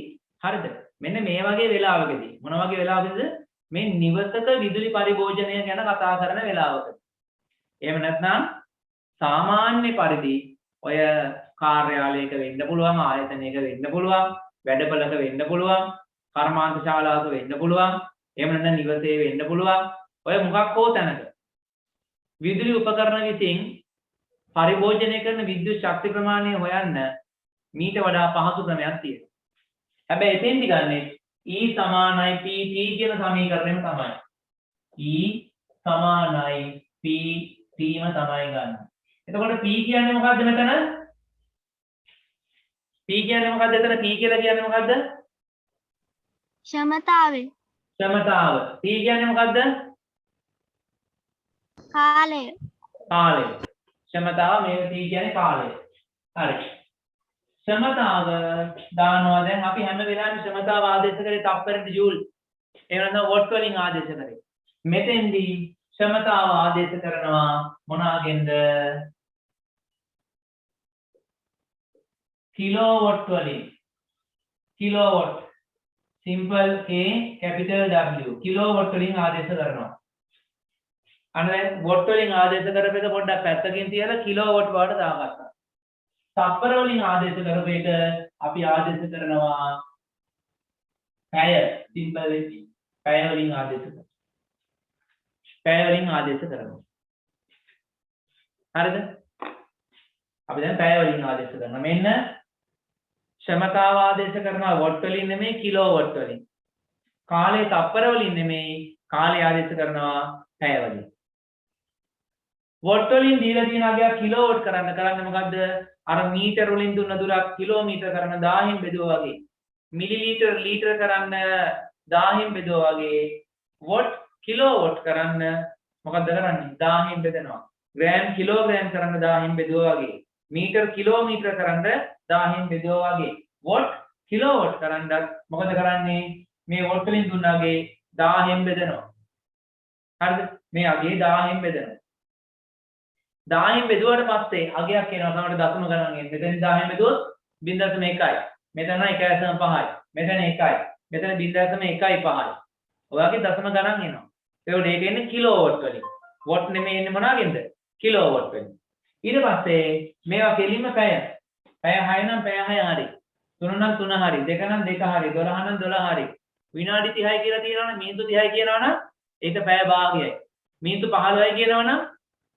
හරිද? මෙන්න මේ වගේ වෙලාවකදී මොන වගේ වෙලාවකද මේ නිවසක විදුලි පරිභෝජනය ගැන කතා කරන වෙලාවක. එහෙම නැත්නම් සාමාන්‍ය පරිදි ඔය කාර්යාලයක වෙන්න පුළුවන් ආයතනයක වෙන්න පුළුවන් වැඩපළක වෙන්න පුළුවන් කර්මාන්ත ශාලාවක වෙන්න පුළුවන් එහෙම නැත්නම් නිවසේ වෙන්න පුළුවන් ඔය මොකක් හෝ තැනක විදුලි උපකරණ විසින් පරිභෝජනය කරන විද්‍යුත් ශක්ති ප්‍රමාණය හොයන්න මීට වඩා පහසු ක්‍රමයක් තියෙනවා. හැබැයි එතෙන්දි ගන්නෙ E සමානයි PT කියන සමීකරණයම තමයි. E සමානයි PT ම තමයි ගන්න. එතකොට P කියන්නේ මොකද්ද මෙතන? P කියන්නේ මොකද්ද එතන? P කියලා කියන්නේ මොකද්ද? ක්ෂමතාවය. ක්ෂමතාව. T කියන්නේ මොකද්ද? කාලය. කාලය. ක්ෂමතාව මේ T කියන්නේ කාලය. හරි. ක්ෂමතාව දානවා දැන් අපි හැම වෙලාවෙම ක්ෂමතාව ආදේශ කරේ තප්පරෙට ජූල්. එහෙම නැත්නම් වොට් වලින් ආදේශ කරේ. මෙතෙන්දී ක්ෂමතාව ආදේශ කරනවා මොනවාගෙන්ද? කිලෝවොට් වලින්. Kilowatt simple K capital W kilowatt වලින් ආදේශ කරනවා. අන්න දැන් වොට් වලින් ආදේශ කරපේක පොඩ්ඩක් පැත්තකින් තියලා කිලෝවොට් වලට දාගත්තා. තප්පර වලින් ආදේශ කරපේක අපි ආදේශ කරනවා පැය simple පැය වලින් ආදේශ කරනවා. පැය වලින් ආදේශ කරනවා. හරිද? අපි දැන් පැය වලින් ආදේශ කරනවා. මෙන්න ක්ෂමතාව ආදේශ කරනවා වොට් වලින් නෙමෙයි කිලෝවොට් වලින්. කාලය තප්පර වලින් නෙමෙයි කාලය ආදේශ කරනවා පැය වලින්. වොට් වලින් දීලා තියෙන අගයක් කිලෝවොට් කරන්නේ මොකද්ද? අර මීටර වලින් දුන්න දුරක් කිලෝමීටර කරන 1000න් බෙදුවා වගේ. මිලිලීටර ලීටර කරන්න 1000න් බෙදුවා වගේ. වොට් කිලෝවොට් කරන්න මොකද්ද කරන්නේ? 1000න් බෙදනවා. ග්‍රෑම් කිලෝග්‍රෑම් කරන්න 1000න් බෙදුවා වගේ. මීටර කිලෝමීටර කරන්න 1000න් බෙදුවා වගේ. වොට් කිලෝවොට් කරන්න මොකද කරන්නේ? මේ වොට් වලින් දුන්නාගේ 1000න් බෙදනවා. හරිද? මේ අගේ 1000න් බෙදනවා. 1000න් බෙදුවාට පස්සේ අගයක් එනවා තමයි දශම ගණන් එන්නේ. මෙතන 1000න් බෙදුවොත් 0.1යි. මෙතන 1.5යි. මෙතන 1යි. මෙතන 0.15යි. ඔයගේ දශම ගණන් එනවා. ඒකට ඒක එන්නේ කිලෝවොට් වලින්. වොට් නෙමෙයි එන්නේ මොනවාගෙන්ද? කිලෝවොට් වලින්. ඊට පස්සේ මේවා කෙලින්ම පැය. පැය 6 නම් පැය 6 හරි. 3 නම් 3 හරි. 2 නම් 2 හරි. 12 නම් 12 හරි. විනාඩි 30යි කියලා තියෙනවනම් මිනිත්තු 30යි කියනවනම් ඒක පැය භාගයයි. මිනිත්තු 15යි කියනවනම්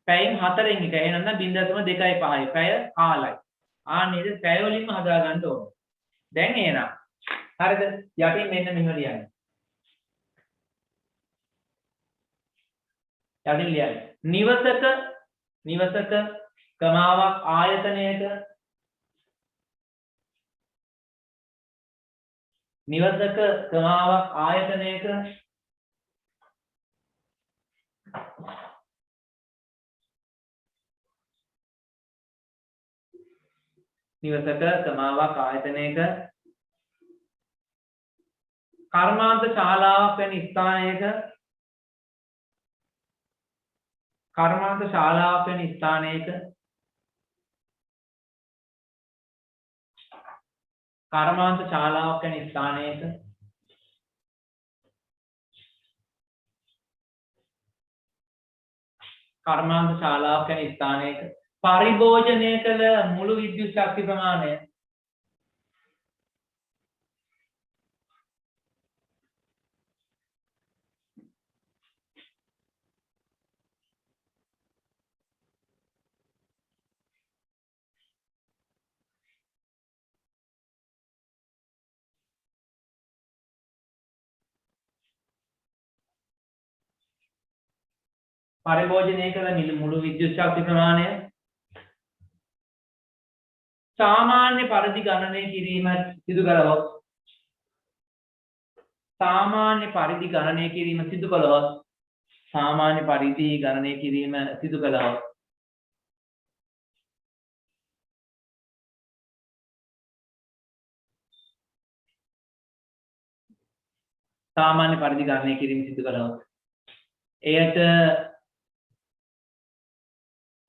පැයෙන් 4න් එක. එහෙනම් 0.25යි. පැය කාලයි. ආන්නේ පැය වලින්ම හදා ගන්න ඕනේ. දැන් එහෙනම් හරිද? යටින් මෙන්න මෙහෙම ලියන්න. යටින් ලියන්න. නිවසක කමාවක් ආයතනයක නිවසක කමාවක් ආයතනයක කර්මාන්ත ශාලාවක් වැනි ස්ථානයක කර්මාන්ත ශාලාවක් වැනි ස්ථානයක පරිභෝජනය කළ මුළු විද්‍යුත් ශක්ති ප්‍රමාණය පරිභෝජනය කළ මුළු විද්‍යුත් ශක්ති ප්‍රමාණය සාමාන්‍ය පරිදි ගණනය කිරීම සිදු කළොත් සාමාන්‍ය පරිදි ගණනය කිරීම සිදු කළොත් සාමාන්‍ය පරිදි ගණනය කිරීම සිදු කළොත් සාමාන්‍ය පරිදි ගණනය කිරීම සිදු කළොත් එයට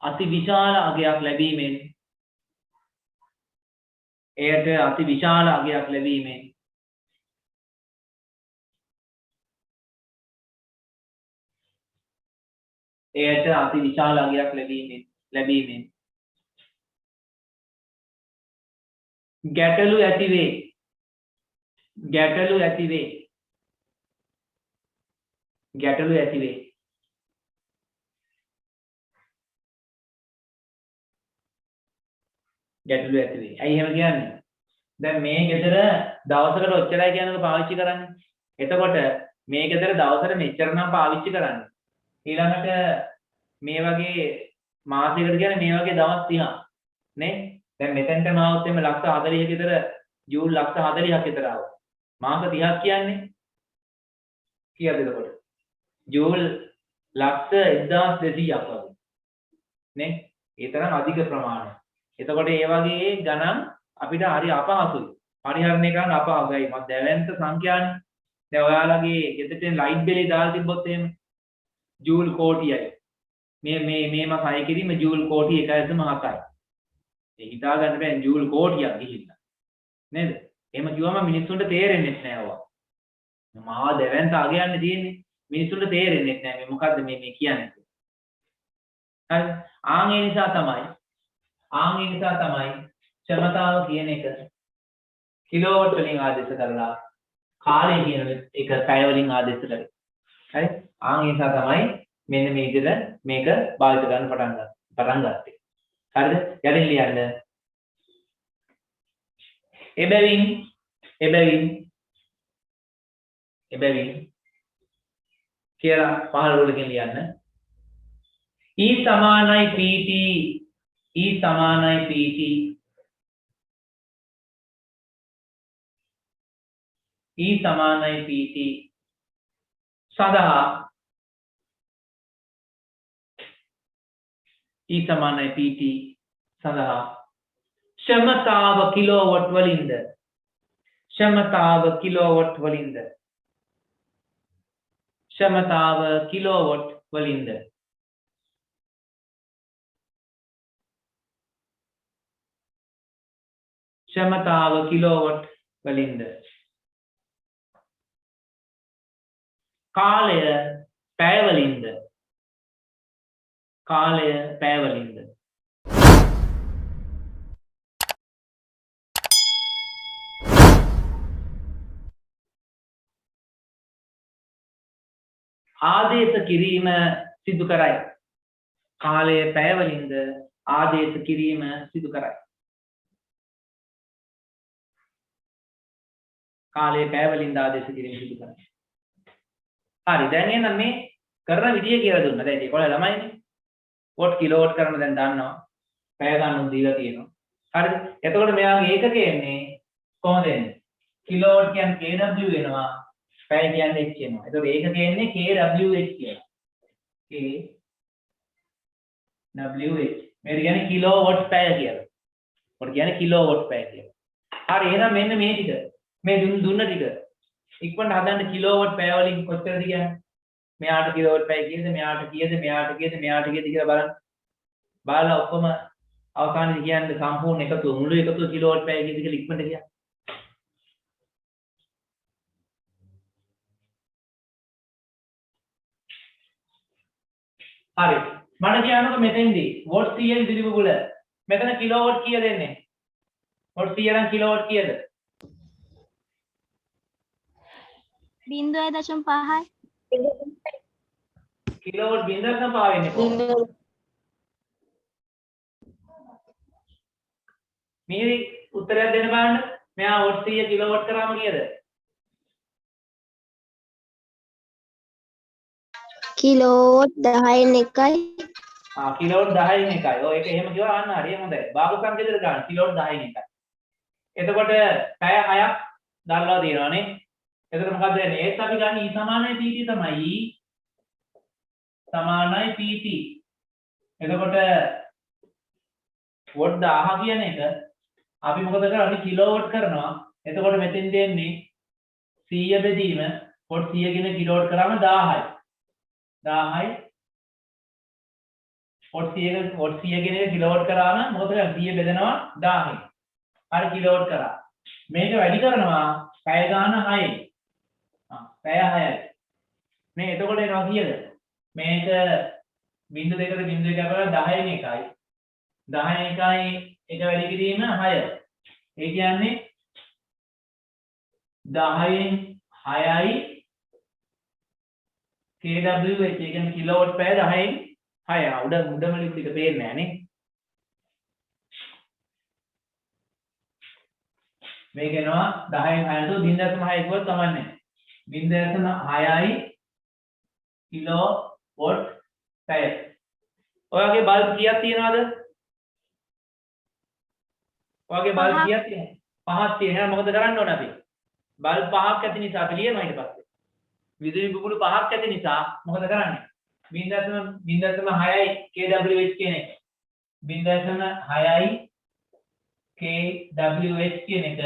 අති විශාල අගයක් ලැබීමෙන් එයට අති විශාල අගයක් ලැබීමෙන් එයට අති විශාල අගයක් ලැබීමෙන් ගැටලු ඇතිවේ ගැටලු ඇතිවේ ගැටලු ඇතිවේ ගැටලු ඇතිවේ ඇයි එහෙම කියන්නේ දැන් මේ ගෙදර දවසකට ඔච්චරයි කියනක පාවිච්චි කරන්නේ එතකොට මේ ගෙදර දවසට මෙච්චර නම් පාවිච්චි කරන්නේ ඊළඟට මේ වගේ මාසයකට කියන්නේ මේ වගේ දවස් 30 නේ දැන් මෙතෙන්ට මාවත් එimhe ලක්ෂ 40 ගෙදර ජූල් ලක්ෂ 40ක් විතර ආවා මාස 30ක් කියන්නේ කීයද එතකොට ජූල් ලක්ෂ 1200ක් වගේ නේ ඒ තරම් අධික ප්‍රමාණයක් එතකොට ඒ වගේ ගණන් අපිට හරි අපහසුයි පරිහරණය කරන්න අපහසුයි මත් දැවැන්ත සංඛ්‍යානේ දැන් ඔයාලගේ ගෙදරට ලයිට් බිලේ දාලා තිබ්බොත් එහෙම ජූල් කෝටියයි මේ මාස අය කිරීම ජූල් කෝටි 1.7යි ඒ හිතා ගන්න බෑ ජූල් කෝටියක් ගිහිල්ලා නේද එහෙම කිව්වම මිනිස්සුන්ට තේරෙන්නේ නැහැ ඔවා මහා දැවැන්ත අගයන්නේ තියෙන්නේ මිනිස්සුන්ට තේරෙන්නේ නැහැ මේ මොකද්ද මේ කියන්නේ හරි ආන් ඒ නිසා තමයි ක්ෂමතාව කියන එක කිලෝවොට් වලින් ආදේශ කරලා කාලය කියන එක පැය වලින් ආදේශ කරේ හරි ආන් ඒ නිසා තමයි මෙන්න මේ විදිහට මේක භාවිත ගන්න පටන් ගත්තේ හරිද යටින් ලියන්න එබැවින් කියලා පහළ රෝලකින් ලියන්න E සමානයි PT E සමානයි PT E සමානයි PT සඳහා E සමානයි PT සඳහා ක්ෂමතාව කිලෝවොට් වලින්ද ක්ෂමතාව කිලෝවොට් වලින්ද ක්ෂමතාව කිලෝවොට් වලින්ද ක්ෂමතාව කිලෝවොට් වලින්ද කාලය පැය වලින්ද කාලය පැය වලින්ද ආදේශ කිරීම සිදු කරයි කාලය පැය වලින්ද ආදේශ කිරීම සිදු කරයි කාලය පැය වලින්ද ආදේශ කිරීම සිදු කරයි හරි දැන් එහෙනම් මේ කරන විදිය කියලා දුන්නා දැන් ඒක ඔයාලා ළමයිනේ වොට් කිලෝවොට් කරන දැන් දන්නවා පැය ගණන් දීලා තියෙනවා හරිද එතකොට මෙයාගේ ඒකකය එන්නේ කොහොමද එන්නේ කිලෝවොට් කියන්නේ kW වෙනවා පැය කියන්නේ h වෙනවා එතකොට ඒකකය එන්නේ kWh කියලා kWh මේක කියන්නේ කිලෝවොට් පැය කියලා ඔකට කියන්නේ කිලෝවොට් පැය කියලා හරි එහෙනම් මෙන්න මේ ටික මේ දුන්න ටික ඉක්මනට හදන්න කිලෝවොට් පැය වලින් කොච්චරද කියන්නේ මෙයාට කිලෝවොට් පැය කීයද මෙයාට කීයද කියලා බලලා ඔක්කොම අවසානයේ කියන්නේ සම්පූර්ණ එකතුව මුළු එකතුව කිලෝවොට් පැය කීයද කියලා ඉක්මනට කියන්න හරි මම කියනකොට මෙතෙන්දී වොට් 100 දිලිපු බුල මෙතන කිලෝවොට් කීයද එන්නේ වොට් 100 නම් කිලෝවොට් කීයද 0.5යි කිලෝවොට් 0.5 වෙන්නේ කොහොමද මේ උත්තරයක් දෙන්න බලන්න මෙයා වොට් 100 කිලෝවොට් කරාම කීයද කිලෝවොට් 10න් එකයි. කිලෝවොට් 10න් එකයි. ඔය ඒක එහෙම කිව්වා අන්න හරිය හොඳයි. බාපු සංකේතයට ගන්න කිලෝවොට් 10න් එකයි. එතකොට පැය 6ක් දල්ලා තියෙනවානේ. එතකොට මොකද වෙන්නේ? ඒත් අපි ගන්න E සමානයි PT තමයි. E සමානයි PT. එතකොට වොට් 1000 කියන එක අපි මොකද කරන්නේ? කිලෝවොට් කරනවා. එතකොට මෙතෙන් දෙන්නේ 100 බෙදීම වොට් 100 කියන කිලෝවොට් කරාම 1000යි. 1000යි වොට් 100 කියන එක කිලෝවොට් කරාම මොකද කරන්නේ? 100 බෙදනවා 1000යි. හරි කිලෝවොට් කරා. මේක වැඩි කරනවා පැය ගාන 6යි. පැය 6යි. මේ එතකොට එනවා කීයද? මේක 0.2කට 0.1 කරලා 10න් එකයි. 10න් එකයි එක වැඩි කිරීම 6. ඒ කියන්නේ 10න් 6යි kWh ඒ කියන්නේ කිලෝවොට් පැය 10න් 6. උඩම ලිප් එක පේන්නේ නැහැ නේ. මේක එනවා 10න් 6 තු 0.6 කිව්වොත් කමන්නේ. 0.6යි කිලෝවොට් පැය. ඔයගේ බල්බ් කීයක් තියනවද? ඔයගේ බල්බ් කීයක් තියෙනවද? 5ක් තියෙනවා. මොකද කරන්න ඕන අපි? බල්බ් 5ක් ඇති නිසා අපි ලියනවා ඊට පස්සේ. විදුලි බුබුලු 5ක් ඇති නිසා මොකද කරන්නේ? 0.6යි kWh කියන එක. 0.6යි kWh කියන එක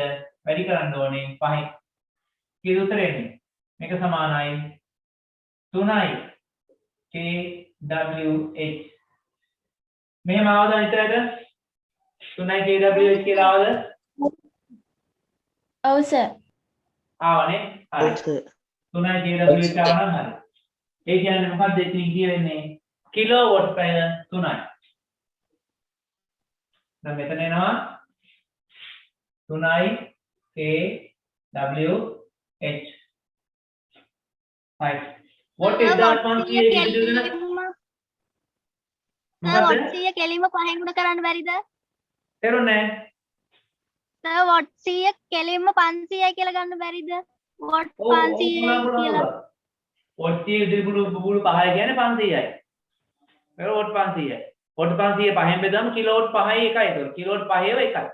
වැඩි කරන්න ඕනේ 5යි. කීයද උත්තරේ එන්නේ? මේක සමානයි 3යි kWh. මෙහෙම ආවද විතරද? 3යි kWh කියලා ආවද? ඔව් සර්. ආවනේ. හරි. 3යි kWh ආවනම් හරි. ඒ කියන්නේ මොකක්ද ඉතින් කියවෙන්නේ? කිලෝවොට් පැය 3යි. දැන් මෙතන එනවා 3යි kWh. right. What is that function? What 100 කෙලින්ම 5න් ගුණ කරන්න බැරිද? තේරුණේ? සර් වොට් 100 කෙලින්ම 500යි කියලා ගන්න බැරිද? වොට් 500යි කියලා. වොට් 100 විදුලි බුබුලු 5යි කියන්නේ 500යි. මේක වොට් 500යි. වොට් 500 5න් බෙදාම කිලෝවොට් 5යි එකයි. ඒක කිලෝවොට් 5ේව එකයි.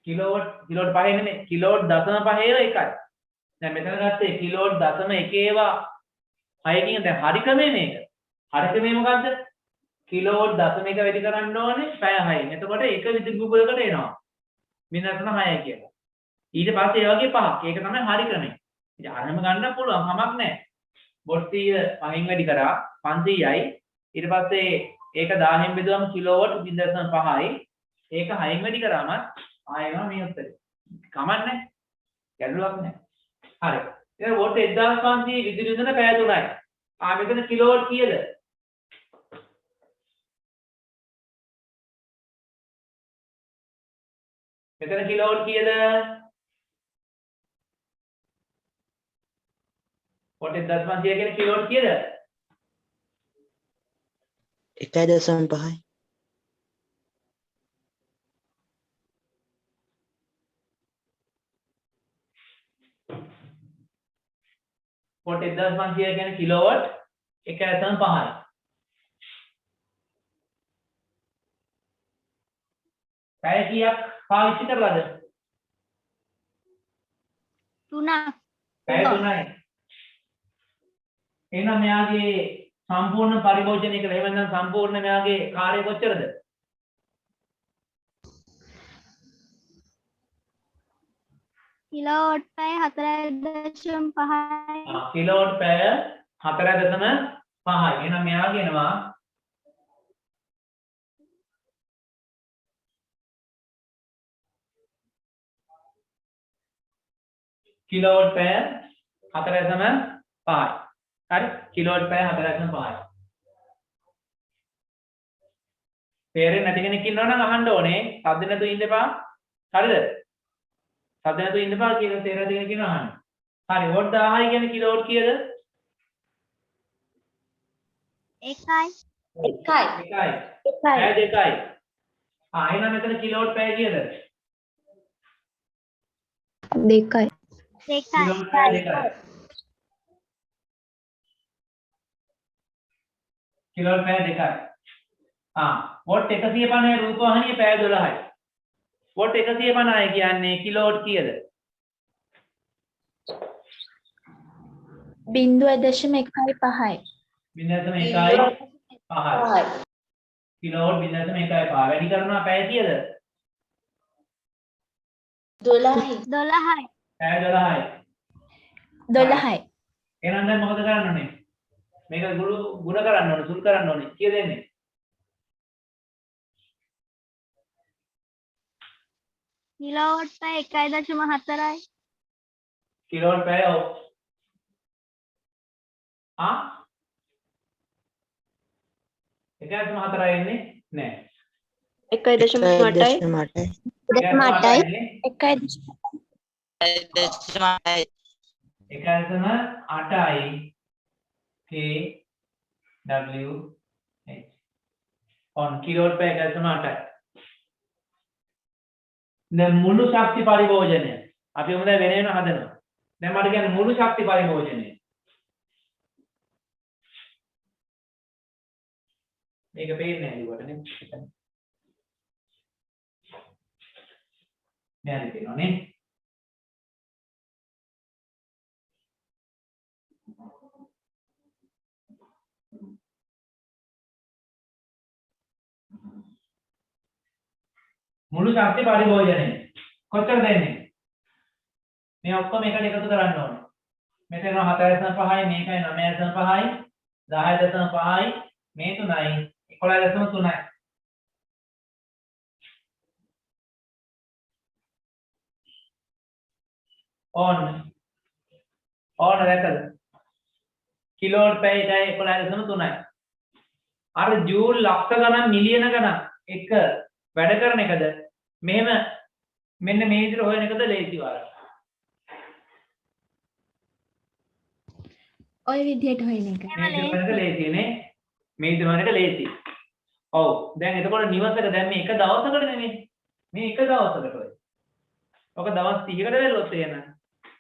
කිලෝවොට් 5 නෙමෙයි කිලෝවොට් 0.5ේව එකයි. දැන් මෙතන ගත්තේ කිලෝවොට් 0.1 6කින් දැන් හරි ක්‍රමය මේක. හරි ක්‍රමය මොකද්ද? කිලෝවොට් 0.1 වැඩි කරන්න ඕනේ පැය 6න්. එතකොට එක විදුලි බුබුලකට එනවා. 0.6 කියලා. ඊට පස්සේ ඒ වගේ පහක්. ඒක තමයි හරි ක්‍රමය. ඉතින් අරම ගන්න පුළුවන් කමක් නැහැ. වොට් 100 5න් වැඩි කරා 500යි. ඊට පස්සේ ඒක 1000න් බෙදුවම කිලෝවොට් 0.5යි. ඒක 6න් වැඩි කරාම ආයෙම මේ උත්තරේ. කමක් නැහැ. ගැටලුවක් නැහැ. හරි. එහෙනම් වොට් 1500 විදුලි විදුන පැය 3යි. මෙතන කිලෝවොට් කීයද? මෙතන කිලෝවොට් කීයද? වොට් 1500 කියන්නේ කිලෝවොට් කීයද? 1.5යි. වොට් 1500 කියන්නේ කිලෝවොට් 1.5යි. පැය කීයක් පාවිච්චි කරලාද? 3ක්. පැය 3යි. එහෙනම් මෙයාගේ සම්පූර්ණ පරිභෝජනය කියලා එහෙම නැත්නම් සම්පූර්ණ මෙයාගේ කාර්යය කොච්චරද? කිලෝවොට් පැය 4.5යි. කිලෝවොට් පැය 4.5යි. එහෙනම් මෙයාගේ එනවා කිලෝවොට් පැය 4.5යි. හරි කිලෝවොට් පැය 4.5යි. තේරෙන්නේ නැති කෙනෙක් ඉන්නවනම් අහන්න ඕනේ. සද්ද නැතුව ඉන්න එපා. හරිද? සද්ද නැතුව ඉන්න එපා කියලා තේරෙන්නේ කෙනෙක් ඉන්නව අහන්න. හරි වොට් 1000යි කියන්නේ කිලෝවොට් කීයද? 1යි. 1යි. පැය 2යි. එහෙනම් මෙතන කිලෝවොට් පැය කීයද? 2යි. කිලෝවොට් පැය 2යි. කිලෝවොට් පැය 2යි. වොට් 150 රූපවාහිනිය පැය 12යි. වොට් 150 කියන්නේ කිලෝවොට් කීයද? 0.15යි. 0.15. කිලෝවොට් 0.15. වැඩි කරනවා පැය කීයද? 12යි. 12යි. පැය 12යි. 12යි. එහෙනම් දැන් මොකද කරන්න ඕනේ? මේක ගුණ කරන්න ඕනේ, සුළු කරන්න ඕනේ. කීයද එන්නේ? කිලෝවොට් පැය 1.4යි. කිලෝවොට් පැය 1.4යි එන්නේ නෑ. 1.8යි. 1.8යි. 1.8යි. 1.8යි. 1.8යි kWh. on කිලෝවොට් පැය 1.8යි. දැන් මුළු ශක්ති පරිභෝජනය අපි මොකද වෙන වෙන හදනවා. දැන් මට කියන්නේ මුළු ශක්ති පරිභෝජනය. මේක පේන්නේ නැහැ ඊවට නේ. මෙයාට පේනවා නේ. මුළු ශක්ති පරිභෝජනය කොච්චර දෙන්නේ? මේ ඔක්කොම එකට එකතු කරන්න ඕනේ. මෙතන 4.5යි මේකයි 9.5යි 10.5යි මේ 3යි 11.3යි. on දැකලා කිලෝවොට් පැය 11.3යි. අර ජූල් ලක්ෂ ගණන් මිලියන ගණන් එක වැඩ කරන එකද මෙහෙම මෙන්න මේ විදිහට හොයන එකද ලේසි වාර? ඔය විදිහට හොයන එක. මේ විදිහට හොයන එක ලේසි නේ. මේ විදිහට හොයන එක ලේසි. ඔව්. දැන් එතකොට නිවසක දැන් මේ එක දවසකට නෙමෙයි. මේ එක දවසකට ඔය. ඔක දවස් 30කට වැළුවොත් එන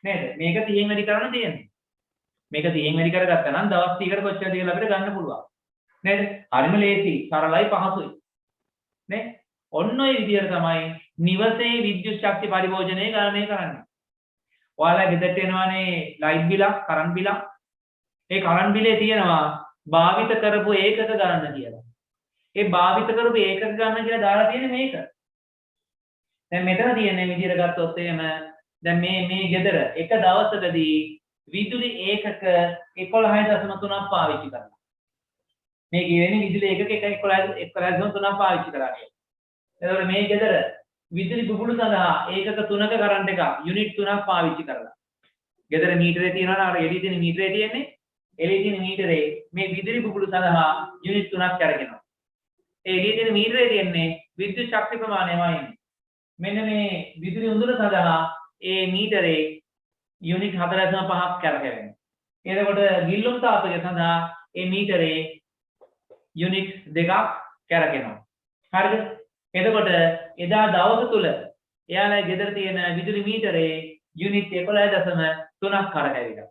නේද? මේක 30න් වැඩි කරන්න තියෙන්නේ. මේක 30න් වැඩි කරගත්තා නම් දවස් 30කට කොච්චරද කියලා අපිට ගන්න පුළුවන්. නේද? හරිම ලේසි, සරලයි, පහසුයි. නේ? ඔන්න ඔය විදිහට තමයි නිවසේ විද්‍යුත් ශක්ති පරිභෝජනය ගණනය කරන්නේ. ඔයාලා ගෙදරට එනවානේ ලයිට් බිලක්, කරන්ට් බිලක්. ඒ කරන්ට් බිලේ තියෙනවා භාවිත කරපු ඒකක ගණන කියලා. ඒ භාවිත කරපු ඒකක ගණන කියලා දාලා තියෙන්නේ මේක. දැන් මෙතන තියෙන විදිහට ගත්තොත් එහෙම දැන් මේ ගෙදර එක දවසකදී විදුලි ඒකක 11.3ක් පාවිච්චි කරනවා. මේ කියන්නේ විදුලි ඒකක 11.3ක් පාවිච්චි කරා කියලා. එතකොට මේ ගෙදර විදුලි බුබුළු සඳහා ඒකක 3ක කරන්ට් එක යුනිට් 3ක් පාවිච්චි කරලා. ගෙදර මීටරේ තියනවා අර එළියේ තියෙන මීටරේ තියෙන්නේ. එළියේ තියෙන මීටරේ මේ විදුලි බුබුළු සඳහා යුනිට් 3ක් අරගෙනවා. ඒ එළියේ තියෙන මීටරේ තියෙන්නේ විද්‍යුත් ශක්ති ප්‍රමාණයමයි. මෙන්න මේ විදුලි උඳුන සඳහා ඒ මීටරේ යුනිට් 4.5ක් කරකැවෙනවා. එතකොට ගිල්ලුම් තාපය සඳහා ඒ මීටරේ යුනිට් 2ක් කරකැවෙනවා. හරිද? එතකොට එදා දවස තුල එයාලා ගෙදර තියෙන විදුලි මීටරේ යුනිට් 11.3ක් කරකැවිලා.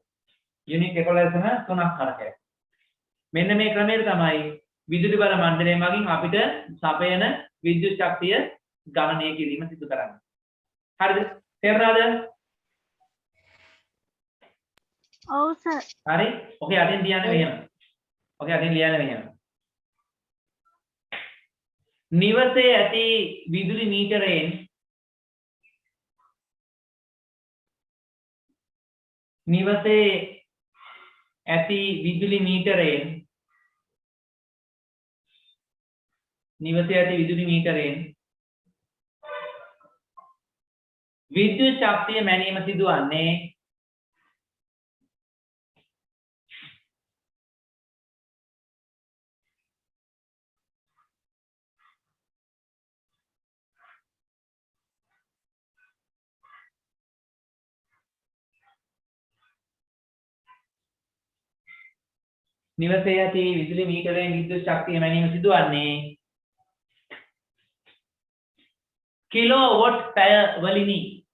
යුනිට් 11.3ක් කරකැවෙනවා. මෙන්න මේ ක්‍රමයට තමයි විදුලි බල මණ්ඩලය මගින් අපිට සපයන විද්‍යුත් ශක්තිය ගණනය කිරීම සිදු කරන්නේ. හරිද? තේරුණාද? ඔව් සර්. හරි. ඔකේ අදින් ලියන්නේ මෙහෙම. ඔකේ අදින් ලියන්නේ මෙහෙම. නිවසේ ඇති විදුලි මීටරයෙන් විද්‍යුත් ශක්තිය මැනීම සිදුවන්නේ නිවසේ ඇති විදුලි මීටරයෙන් විද්‍යුත් ශක්තිය මැනීම සිදුවන්නේ කිලෝවොට් පැය වලිනි.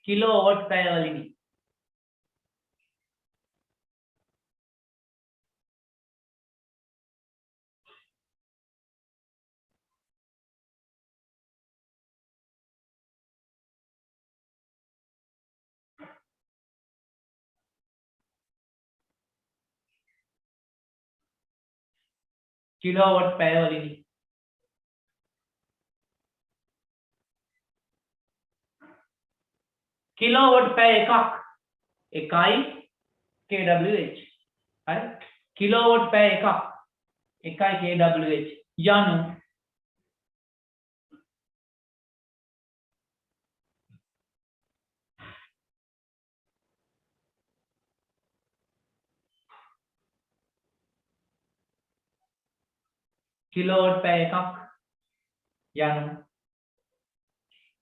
කිලෝවොට් පැය වලිනි. කිලෝවොට් පැය වලින් කිලෝවොට් පැය එකක් එකයි kWh හරි කිලෝවොට් පැය එකක් එකයි kWh යනු කිලෝවොට් පැය එකක් යනු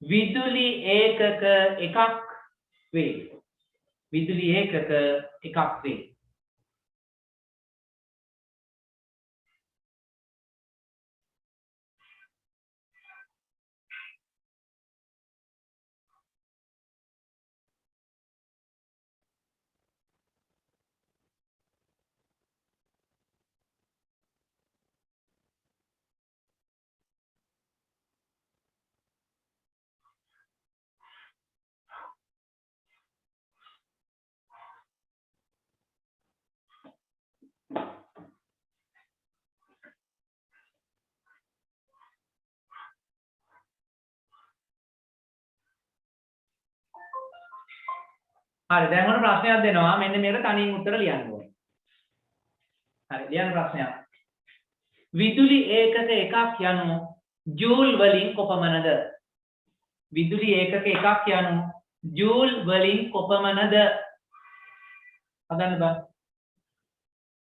විදුලි ඒකක එකක් වේ විදුලි ඒකක එකක් වේ හරි දැන් ඔන්න ප්‍රශ්නයක් දෙනවා මෙන්න මේකට තනියෙන් උත්තර ලියන්න ඕනේ. හරි ලියන්න ප්‍රශ්නයක්. විදුලි ඒකක එකක් යනු ජූල් වලින් කොපමණද? විදුලි ඒකක එකක් යනු ජූල් වලින් කොපමණද? හදන්න බෑ.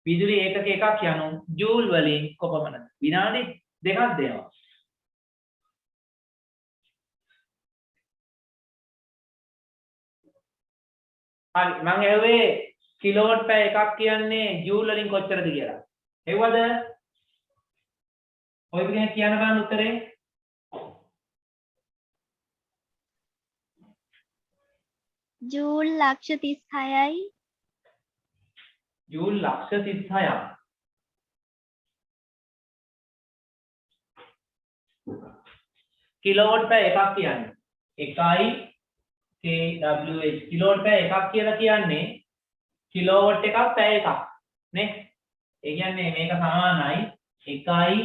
විදුලි ඒකක එකක් යනු ජූල් වලින් කොපමණද? විනාඩි දෙකක් දෙනවා. හරි මම ඇහුවේ කිලෝවොට් පැය එකක් කියන්නේ ජූල් වලින් කොච්චරද කියලා. හෙව්වද? ඔය කෙනෙක් කියන්න බලන්න උත්තරේ. ජූල් ලක්ෂ 36යි. ජූල් ලක්ෂ 36ක්. කිලෝවොට් පැය එකක් කියන්නේ 1යි kWh කිලෝවොට් පැය එකක් කියලා කියන්නේ කිලෝවොට් එකක් පැය එකක් නේ ඒ කියන්නේ මේක සමානයි 1යි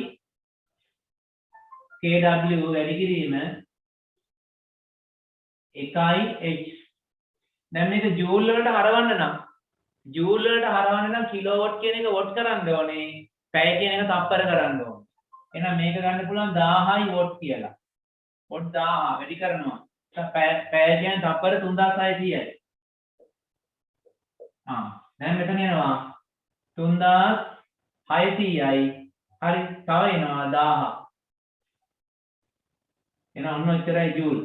kW වැඩි කිරීම 1යි h දැන් මේක ජූල් වලට හරවන්න නම් කිලෝවොට් කියන එක වොට් කරන්න ඕනේ පැය කියන එක තප්පර කරන්න ඕනේ එහෙනම් මේක ගන්න පුළුවන් 1000යි වොට් කියලා වොට් 1000 වැඩි කරනවා පැය කියන්නේ තප්පර 3600යි. දැන් මෙතන එනවා 3600යි. හරි තව එනවා 1000. එන ඔන්න ඔච්චරයි ජූල්.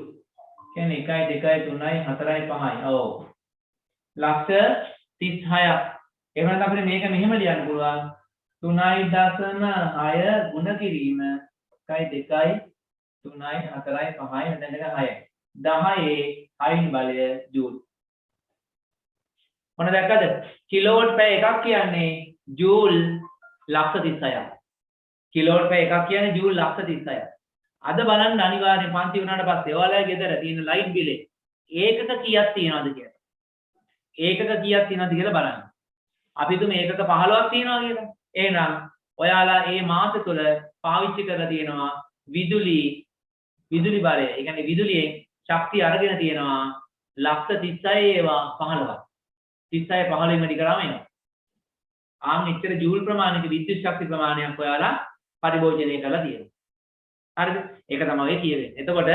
කියන්නේ 1යි 2යි 3යි 4යි 5යි. ඔව්. ලක්ෂ 36ක්. එහෙම නැත්නම් අපිට මේක මෙහෙම ලියන්න පුළුවන් 3.6 ගුණ කිරීම 1යි 2යි 3යි 4යි 5යි මෙතන 6යි. 10 6 බලය ජූල්. මොන දැක්කද? කිලෝවොට් පැය එකක් කියන්නේ ජූල් ලක්ෂ 36ක්. කිලෝවොට් පැය එකක් කියන්නේ ජූල් ලක්ෂ 36ක්. අද බලන්න අනිවාර්යෙන් පන්ති වුණාට පස්සේ ඔයාලගේ ගෙදර තියෙන ලයිට් බිලේ ඒකක කීයක් තියෙනවද කියලා. ඒකක කීයක් තියෙනවද කියලා බලන්න. අපි තුමු ඒකක 15ක් තියෙනවා කියලා. එහෙනම් ඔයාලා මේ මාස තුල පාවිච්චි කරලා තියෙනවා විදුලි බලය. ඒ කියන්නේ විදුලියෙන් ශක්තිය අරගෙන තියෙනවා ලක්ෂ 36 ඒවා 15ක් 36 15 වැඩි කරාම එනවා ආන් එච්චර ජූල් ප්‍රමාණයක විද්‍යුත් ශක්ති ප්‍රමාණයක් ඔයාලා පරිභෝජනය කරලා තියෙනවා හරිද ඒක තමයි කියවෙන්නේ එතකොට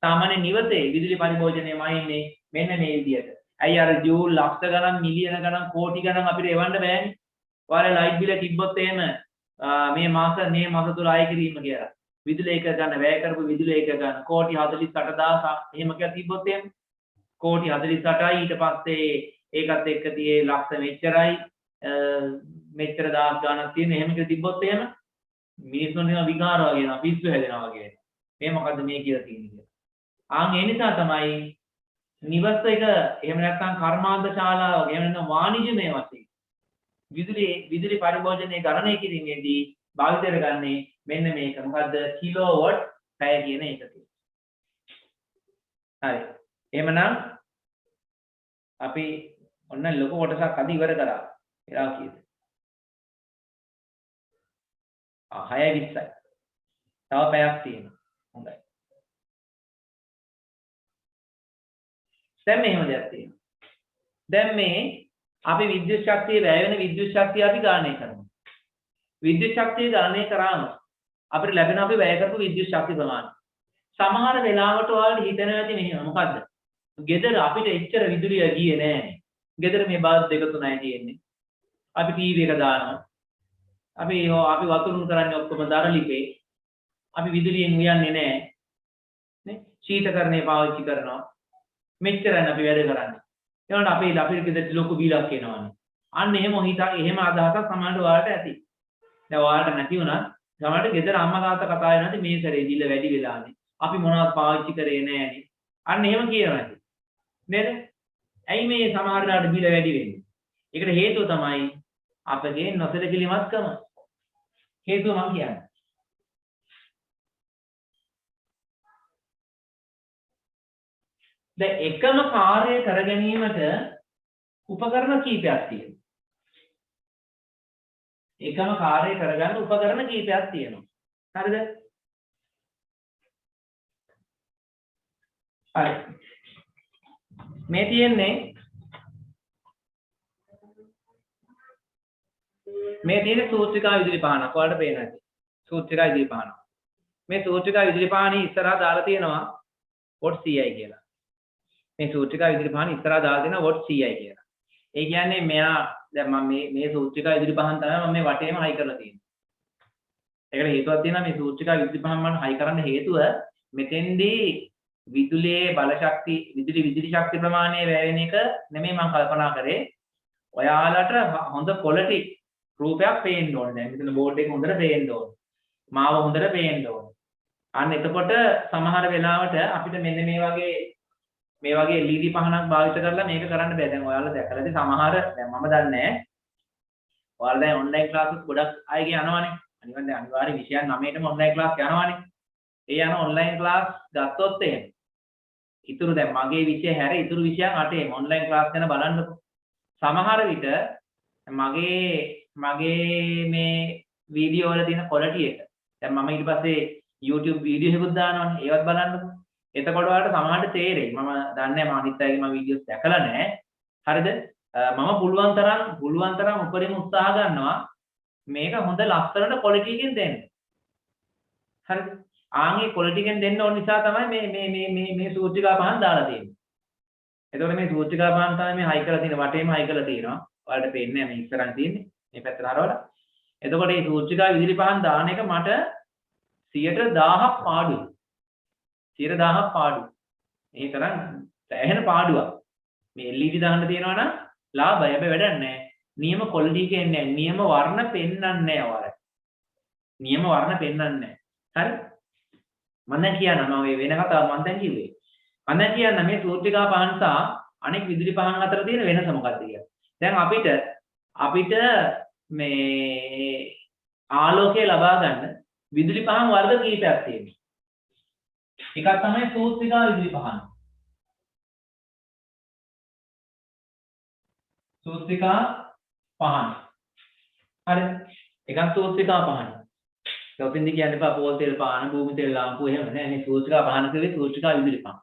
සාමාන්‍ය නිවසේ විදුලි පරිභෝජනයම ඉන්නේ මෙන්න මේ විදියට ඇයි අර ජූල් ලක්ෂ ගණන් මිලියන ගණන් කෝටි ගණන් අපිට එවන්න බෑනේ ඔයාලා ලයිට් බිල තිබ්බොත් එහෙම මේ මාස තුල ආය කිරීම කියලා විදුලි එක ගන්න වැය කරපු විදුලි එක ගන්න කෝටි 48000 එහෙම කියලා තිබ්බොත් එහෙම කෝටි 48යි ඊට පස්සේ ඒකත් එක්ක තියේ ලක්ෂ මෙච්චරයි මෙච්චර දහස් ගණන් තියෙන එහෙම කියලා තිබ්බොත් එහෙම මිනිස්සුන් නිකන් විකාර වගේ වෙනවා පිස්සු හැදෙනවා වගේ මේ මොකද්ද මේ කියලා තියෙන්නේ කියලා. ආන් ඒ නිසා තමයි නිවස් එක එහෙම නැත්නම් කර්මාන්ත ශාලාව එහෙම නැත්නම් වාණිජමය වශයෙන් විදුලි පරිභෝජනයේ ගණනය කිරීමේදී භාවිතයට ගන්නේ මෙන්න මේක මොකද්ද කිලෝවොට් පැය කියන එකකේ. හරි. එහෙමනම් අපි ඔන්න ලොකු කොටසක් අද ඉවර කරා. එලා කීයද? 6:20යි. තව පැයක් තියෙනවා. හොඳයි. දැන් මෙහෙම දෙයක් තියෙනවා. දැන් මේ අපි විද්‍යුත් ශක්තිය වැය වෙන විද්‍යුත් ශක්තිය අපි ගණනය කරනවා. විද්‍යුත් ශක්තිය ගණනය කරාම අපිට ලැබෙන අපි වැය කරපු විද්‍යුත් ශක්ති ප්‍රමාණය. සමහර වෙලාවට ඔයාලට හිතෙනවා ඇති මෙහෙම මොකද්ද? ගෙදර අපිට එච්චර විදුලිය ගියේ නෑනේ. ගෙදර මේ බල්බ් දෙක තුනයි තියෙන්නේ. අපි ටීවී එක දානවා. අපි වතුරුන් කරන්නේ ඔක්කොම දරලිපේ. අපි විදුලියෙන් උයන්නේ නෑ. නේ? ශීතකරණය පාවිච්චි කරනවා. මෙච්චරයි අපි වැඩ කරන්නේ. ඒනොට අපේ ගෙදර ලොකු බිලක් එනවානේ. අන්න එහෙම එහෙම අදහසක් සමහරවිට ඔයාලට ඇති. දැන් ඔයාලට නැති වුණත් සමහරවිට ගෙදර අම්මා තාත්තා කතා කරනවාදී මේ සැරේ බිල වැඩි වෙලානේ. අපි මොනවද පාවිච්චි කරේ නෑනේ. අන්න එහෙම කියනවා. නේද? ඇයි මේ සමහර වෙලාවට බිල වැඩි වෙන්නේ? ඒකට හේතුව තමයි අපගේ නොසලකිලිමත්කම. හේතුව මම කියන්නේ. දැන් එකම කාර්යය කර ගැනීමට උපකරණ කීපයක් තියෙනවා. එකම කාර්යය කරගන්න උපකරණ කීපයක් තියෙනවා. හරිද? හරි. මේ තියෙන්නේ සූත්‍රිකා විදුලි පහනක්. ඔයාලට පේනවා ඇති. සූත්‍රිකා විදුලි පහනක්. මේ සූත්‍රිකා විදුලි පහනේ ඉස්සරහා දාලා තියෙනවා වොට් 100යි කියලා. මේ සූත්‍රිකා විදුලි පහන ඉස්සරහා දාලා තියෙනවා වොට් 100යි කියලා. ඒ කියන්නේ මෙයා දැන් මම මේ සූත්‍රිකා විදුලි පහන් තමයි මම මේ වටේම හයි කරලා තියෙන්නේ. ඒකට හේතුවක් තියෙනවා මේ සූත්‍රිකා විදුලි පහන් මම හයි කරන්න හේතුව මෙතෙන්දී විදුලියේ බල ශක්ති විදුලි ශක්ති ප්‍රමාණය වැය වෙන එක නෙමෙයි මම කල්පනා කරේ. ඔයාලට හොඳ quality රූපයක් පේන්න ඕනේ. දැන් මෙතන බෝඩ් එක හොඳට පේන්න ඕනේ. මාව හොඳට පේන්න ඕනේ. අන්න එතකොට සමහර වෙලාවට අපිට මෙන්න මේ වගේ LED පහනක් භාවිත කරලා මේක කරන්න බෑ. දැන් ඔයාලා දැකලාද සමහර දැන් මම දන්නේ නැහැ. ඔයාලා දැන් ඔන්ලයින් ක්ලාසස් ගොඩක් අයගේ යනවානේ. අනිවාර්ය විෂයන් 9ටම ඔන්ලයින් ක්ලාස් යනවානේ. ඒ යන ඔන්ලයින් ක්ලාස් ගත්තොත් එහෙම. ඉතුරු දැන් මගේ විෂය හැර ඉතුරු විෂයන් 8ෙම ඔන්ලයින් ක්ලාස් ගැන බලන්නකො. සමහර විට මගේ මේ වීඩියෝ වල තියෙන quality එක. දැන් මම ඊට පස්සේ YouTube වීඩියෝ එකකුත් දානවානේ. ඒවත් බලන්නකො. එතකොට ඔයාලට සමහරට තේරෙයි. මම දන්නේ නැහැ මම අනිත් අයගේ මම වීඩියෝස් දැකලා නැහැ. හරිද? මම පුළුවන් තරම් උපරිම උත්සාහ ගන්නවා මේක හොඳ ලස්සනට quality එකෙන් දෙන්න. හරිද? ආන්ගේ quality එකෙන් දෙන්න ඕන නිසා තමයි මේ සූත්‍රිකා පහන් දාලා තියෙන්නේ. එතකොට මේ සූත්‍රිකා පහන් තමයි මේ හයි කරලා තියෙන වටේම හයි කරලා තියෙනවා. ඔයාලට පේන්නේ නැහැ මේ ඉස්සරහින් තියෙන්නේ. මේ පැත්තට හරවලා. එතකොට මේ සූත්‍රිකා විදුලි පහන් දාන එක මට 100000ක් පාඩුයි. 100000ක් පාඩුයි. මේ තරම් සෑහෙන පාඩුවක්. මේ LED දාන්න තියෙනවා නම් ලාභය. හැබැයි වැඩක් නැහැ. නියම quality එක එන්නේ නැහැ. නියම වර්ණ පෙන්වන්නේ නැහැ ඔයාලට. නියම වර්ණ පෙන්වන්නේ නැහැ. හරි? මම දැන් කියනවා මම වෙන කතාවක් මම දැන් කිව්වේ. මම දැන් කියනවා මේ සූත්‍රිකා පහන් සහ අනෙක් විදුලි පහන් අතර තියෙන වෙනස මොකක්ද කියලා. දැන් අපිට මේ ආලෝකය ලබා ගන්න විදුලි පහන් වර්ග කීපයක් තියෙනවා. එකක් තමයි සූත්‍රිකා විදුලි පහන. සූත්‍රිකා පහන. හරි. එකක් සූත්‍රිකා පහන. ඔතෙන්දි කියන්නේ පොල් තෙල් පාන, භූමි තෙල් ලාම්පුව එහෙම නෑ. මේ සූත්‍රිකා පහන කියන්නේ සූත්‍රිකා විදුලි පහන.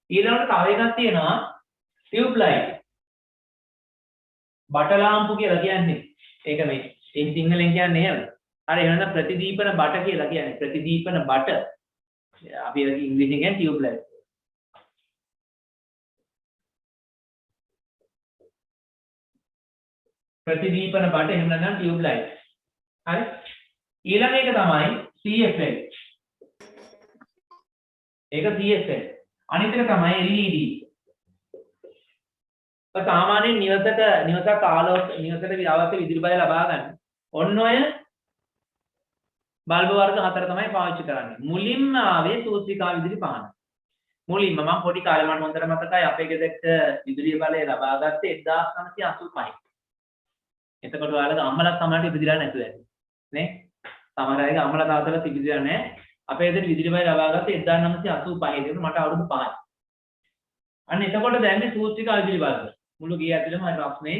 ඊළඟට තව එකක් තියෙනවා ටියුබ් ලයිට්. බට ලාම්පු කියලා කියන්නේ. ඒක මේ සිංහලෙන් කියන්නේ එහෙම. හරි එහෙනම් ප්‍රතිදීපන බට කියලා කියන්නේ. ප්‍රතිදීපන බට. අපි ඉංග්‍රීසියෙන් කියන්නේ ටියුබ් ලයිට්. ප්‍රතිදීපන බට එහෙම නැත්නම් ටියුබ් ලයිට්. හරි? ඊළඟ එක තමයි CFL. ඒක CFL. අනිත් එක තමයි LED. සාමාන්‍යයෙන් නිවසක ආලෝක නිවසට අවශ්‍ය විදුලි බලය ලබා ගන්න. ඔන්න ඔය බල්බ වර්ග 4 තමයි පාවිච්චි කරන්නේ. මුලින්ම ආවේ සූත්‍රිකා විදුලි පහන. මුලින්ම මම පොඩි කාලේ මට හොඳට මතකයි අපේ ගෙදරට විදුලි බලය ලබා ගත්තේ 1985යි. එතකොට ඔයාලගේ අම්මලා සමහරට ඉපදිලා නැතුව ඇති. නේ? සමහර අයගේ අම්මලා තාත්තලා ඉපදිලා නැහැ. අපේ ගෙදර විදුලි බලය ලබා ගත්තේ 1985. ඒක මට අවුරුදු 5යි. අන්න එතකොට දැන්නේ සූත්‍රිකා විදුලි බලය. මුළු ගේ ඇතුළේම හරි රස්නේ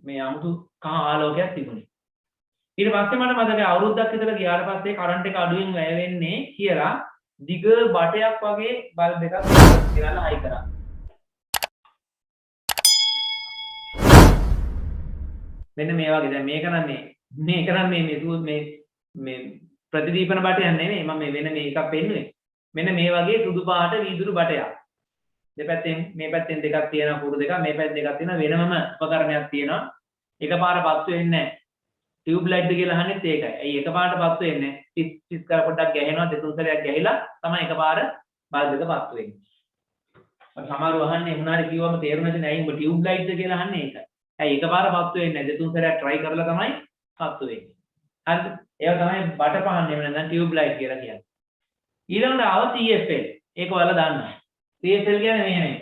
මේ 아무තු කහ ආලෝකයක් තිබුණේ. ඊට පස්සේ මට මතකයි අවුරුද්දක් විතර ගියාට පස්සේ කරන්ට් එක අඩුවෙන් වැය වෙන්නේ කියලා දිග බටයක් වගේ බල්බ් එකක් ගෙනල්ලා හයි කරා. මෙන්න මේ වගේ දැන් මේක නම් මේ ප්‍රතිදීපන බටයක් නෙමෙයි මම මේ වෙන මේ එකක් පෙන්නුවේ. මෙන්න මේ වගේ සුදු පාට වීදුරු බටයක්. දෙපැත්තෙන් මේ පැත්තෙන් දෙකක් තියෙනවා කුරු දෙකක් මේ පැත්තෙන් දෙකක් තියෙනවා වෙනමම උපකරණයක් තියෙනවා. එකපාර පත්තු වෙන්නේ නැහැ. ටියුබ් ලයිට් කියලා අහන්නේත් ඒකයි. ඇයි එකපාරට පත්තු වෙන්නේ? ටිස් කර පොඩ්ඩක් ගැහෙනවා දෙතුන් සැරයක් ගැහිලා තමයි එකපාර බල්බ් එක පත්තු වෙන්නේ. අර සමහරව අහන්නේ මොනාරි කිව්වම තේරුණාද නැයි උඹ ටියුබ් ලයිට්ද කියලා අහන්නේ ඒකයි. ඇයි එකපාර පත්තු වෙන්නේ නැහැ දෙතුන් සැරයක් try කරලා තමයි පත්තු වෙන්නේ. හරිද? ඒක තමයි බට පහන් නෙමෙයි නැත්නම් ටියුබ් ලයිට් කියලා කියන්නේ. ඊළඟට ආව CFL. ඒක ඔයාලා දන්නවා. CFL කියන්නේ මෙහෙම එක.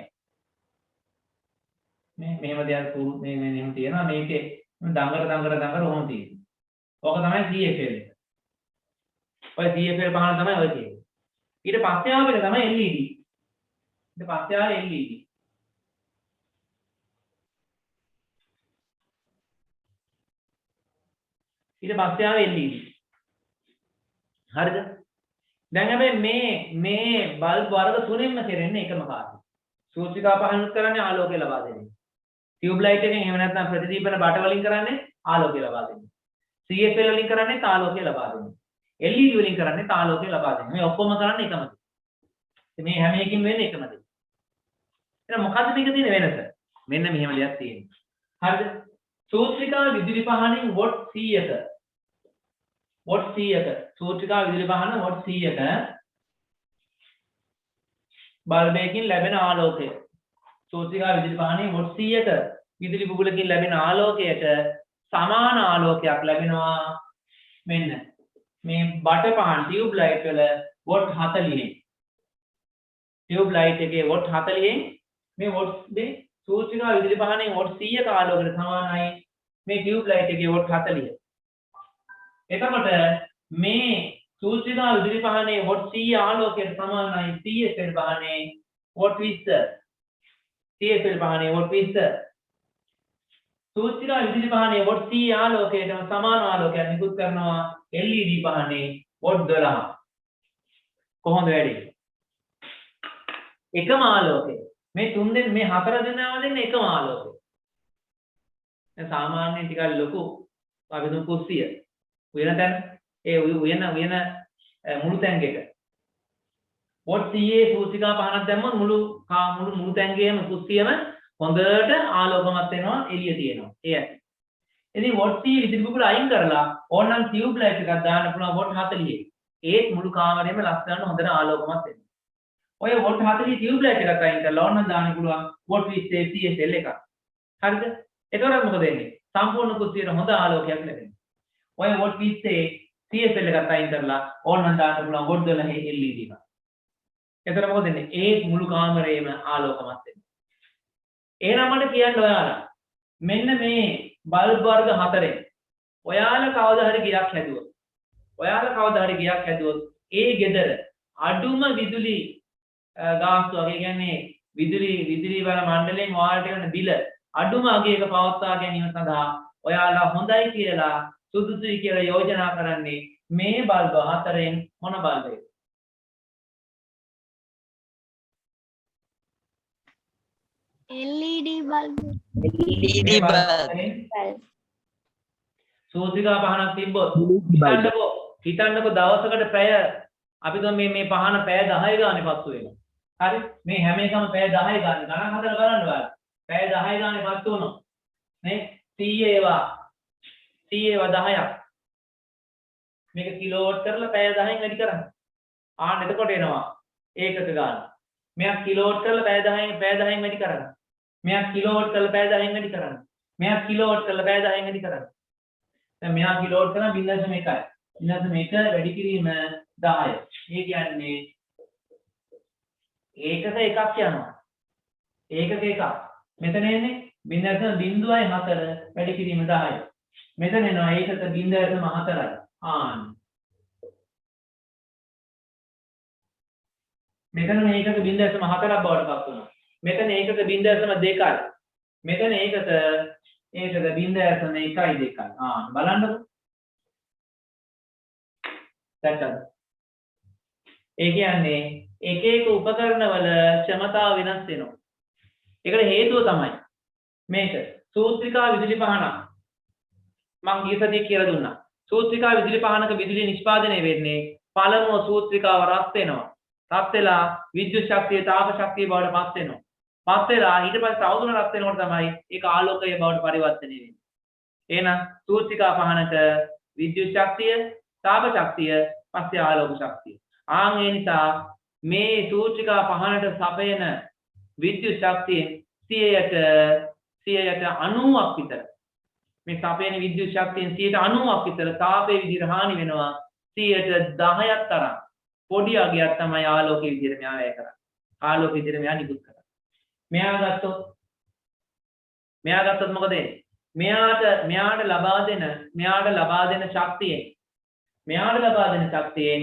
මෙහෙම දෙයක් මෙහෙම තියෙනවා මේකේ දඟර ඔහොම තියෙනවා. ඕක තමයි CFL එක. ඔය CFL පහන තමයි ඔය තියෙන්නේ. ඊට පස්සේ ආව එක තමයි LED. ඊට පස්සේ ආව LED. ඊට පස්සේ ආව LED. හරිද? දැන් හැබැයි මේ බල්බ් වර්ග තුනෙන්ම කෙරෙන්නේ එකම කාර්යය. සූත්‍රිකා පහනුත් කරන්නේ ආලෝකය ලබා දෙන්නේ. ටියුබ් ලයිට් එකෙන් එහෙම නැත්නම් ප්‍රතිදීපන බට වලින් කරන්නේ ආලෝකය ලබා දෙන්නේ. CFL වලින් කරන්නේ ආලෝකය ලබා දෙන්නේ. LED වලින් කරන්නේ ආලෝකය ලබා දෙන්නේ. මේ ඔක්කොම කරන්නේ එකම දේ. මේ හැම එකකින් වෙන්නේ එකම දේ. එහෙනම් මොකද්ද මේක තියෙන වෙනස? මෙන්න මෙහෙම දෙයක් තියෙනවා. හරිද? සූත්‍රිකා විදුලි පහනින් වොට් 100ක වොට් 100ක සූත්‍රිකා විදුලි පහන වොට් 100ක බල්බයකින් ලැබෙන ආලෝකය සූත්‍රිකා විදුලි පහනේ වොට් 100ක විදුලි බුබුලකින් ලැබෙන ආලෝකයට සමාන ආලෝකයක් ලැබෙනවා මෙන්න මේ බට පහන් ටියුබ් ලයිට් වල වොට් 40න් ටියුබ් ලයිට් එකේ වොට් 40න් මේ වොට් මේ සූත්‍රිකා විදුලි පහනේ වොට් 100ක ආලෝකයට සමානයි මේ ටියුබ් ලයිට් එකේ වොට් 40. එතකොට මේ සූත්‍රිකා විදුලි පහනේ වොට් 100 ආලෝකයට සමානයි CFL පහනේ වොට් 20. CFL පහනේ වොට් 20. සූත්‍රිකා විදුලි පහනේ වොට් 100 ආලෝකයටම සමාන ආලෝකයක් නිකුත් කරනවා LED පහනේ වොට් 12. කොහොමද වැඩි? එකම ආලෝකය. මේ තුන් දෙන මේ හතර දෙනාම දෙන්නේ එකම ආලෝකය. දැන් සාමාන්‍යයෙන් ටිකක් ලොකු අපි දුක් කුස්සිය. උයන තැන ඒ උයන මුළු ටැංක එක. වොට් 100 සූත්‍රිකා පහනක් දැම්මොත් මුළු ටැංකේම කුස්සියම හොඳට ආලෝකමත් වෙනවා එළිය තියෙනවා. ඒ ඇති. ඉතින් වොට් 100 විදුලි බුබුල අයින් කරලා ඕනනම් ටියුබ් ලයිට් එකක් දාන්න පුළුවන් වොට් 40. ඒත් මුළු කාමරේම ලස්සනට හොඳට ආලෝකමත් වෙනවා. ඔය වොට් 40 ටියුබ් ලයිට් එකක් අයින් කරලා ඕනනම් දාන්න පුළුවන් වොට් 20 CFL එකක්. හරිද? එතකොට මොකද වෙන්නේ? සම්පූර්ණ කුස්සියට හොඳ ආලෝකයක් ලැබෙනවා. ඔය වොට් 20 CFL එකක් අයින් කරලා ඕනනම් දාන්න පුළුවන් වොට් 12 LED එකක්. එතකොට මොකද වෙන්නේ? ඒ මුළු කාමරේම ආලෝකමත් වෙනවා. එහෙනම් මට කියන්න ඔයාලා මෙන්න මේ බල්බ් වර්ග හතරෙන් ඔයාලා කවදා හරි ගියක් හැදුවොත් ඒ ගෙදර අඩුම විදුලි ගාස්තුව ඒ කියන්නේ විදුලි වල මණ්ඩලයෙන් ඔයාලට ගන්න බිල අඩුම අගයක පවත්වා ගැනීම සඳහා ඔයාලා හොඳයි කියලා සුදුසුයි කියලා යෝජනා කරන්නේ මේ බල්බ හතරෙන් මොන බල්බයද? LED bulb. LED bulb. සූත්‍රිකා පහනක් තිබ්බොත් හිතන්නකෝ දවසකට පැය අපි ගම මේ පහන පැය 10 ගානේ පත්තු වෙනවා. හරි? මේ හැම එකම පැය 10 ගානේ ගණන් හදලා බලන්න ඔයාලා. පැය 10 ගානේ පත්තු වුණා. නේ? 100 ඒවා 10ක්. මේක කිලෝවොට් කරලා පැය 10න් වැඩි කරන්න. ආන්න එතකොට එනවා ඒකක ගාන. මෙයක් කිලෝවොට් කරලා පැය 10න් වැඩි කරන්න. මෙයක් කිලෝවොට් කරලා පැය 10න් වැඩි කරන්න. මෙයක් කිලෝවොට් කරලා පැය 10න් වැඩි කරන්න. දැන් මෙහා කිලෝවොට් කරන 0.1යි. 0.1 වැඩි කිරීම 10. ඒ කියන්නේ ඒකක එකක් යනවා. ඒකක එකක්. මෙතන එන්නේ 0.04 වැඩි කිරීම 10යි. මෙතන එනවා ඒකක 0.4යි. ආන්න. මෙතන මේකක 0.4ක් බවට පත් වෙනවා. මෙතන ඒකක 0.2යි. මෙතන ඒකක 0.1යි 2යි. ආන්න බලන්නකෝ. දැක්කද? ඒ කියන්නේ එක එක උපකරණවල ක්ෂමතාව වෙනස් වෙනවා. ඒකට හේතුව තමයි මේක. සූත්‍රිකා විදුලි පහනක් මම ගිය සතියේ කියලා දුන්නා. සූත්‍රිකා විදුලි පහනක විදුලිය නිෂ්පාදනය වෙන්නේ පළමුව සූත්‍රිකාව රත් වෙනවා. රත් වෙලා විද්‍යුත් ශක්තිය තාප ශක්තිය බවට පත් වෙනවා. පත් වෙලා ඊට පස්සේ තවදුරටත් රත් වෙනකොට තමයි ඒක ආලෝකය බවට පරිවර්තනය වෙන්නේ. එහෙනම් සූත්‍රිකා පහනක විද්‍යුත් ශක්තිය තාප ශක්තිය පස්සේ ආලෝක ශක්තිය. ආන් ඒ නිසා මේ සූත්‍රිකා පහනට සපයන විද්‍යුත් ශක්තිය 90ක් විතර. මේ සපයන විද්‍යුත් ශක්තියෙන් 90ක් විතර තාපයේ විදිහට හානි වෙනවා 10ක් තරම්. පොඩි අගයක් තමයි ආලෝකයේ විදිහට මෙයා වැය කරන්නේ. ආලෝකයේ විදිහට මෙයා නිකුත් කරන්නේ. මෙයා ගත්තොත් මොකද වෙන්නේ? මෙයාට ලබා දෙන ශක්තියෙන්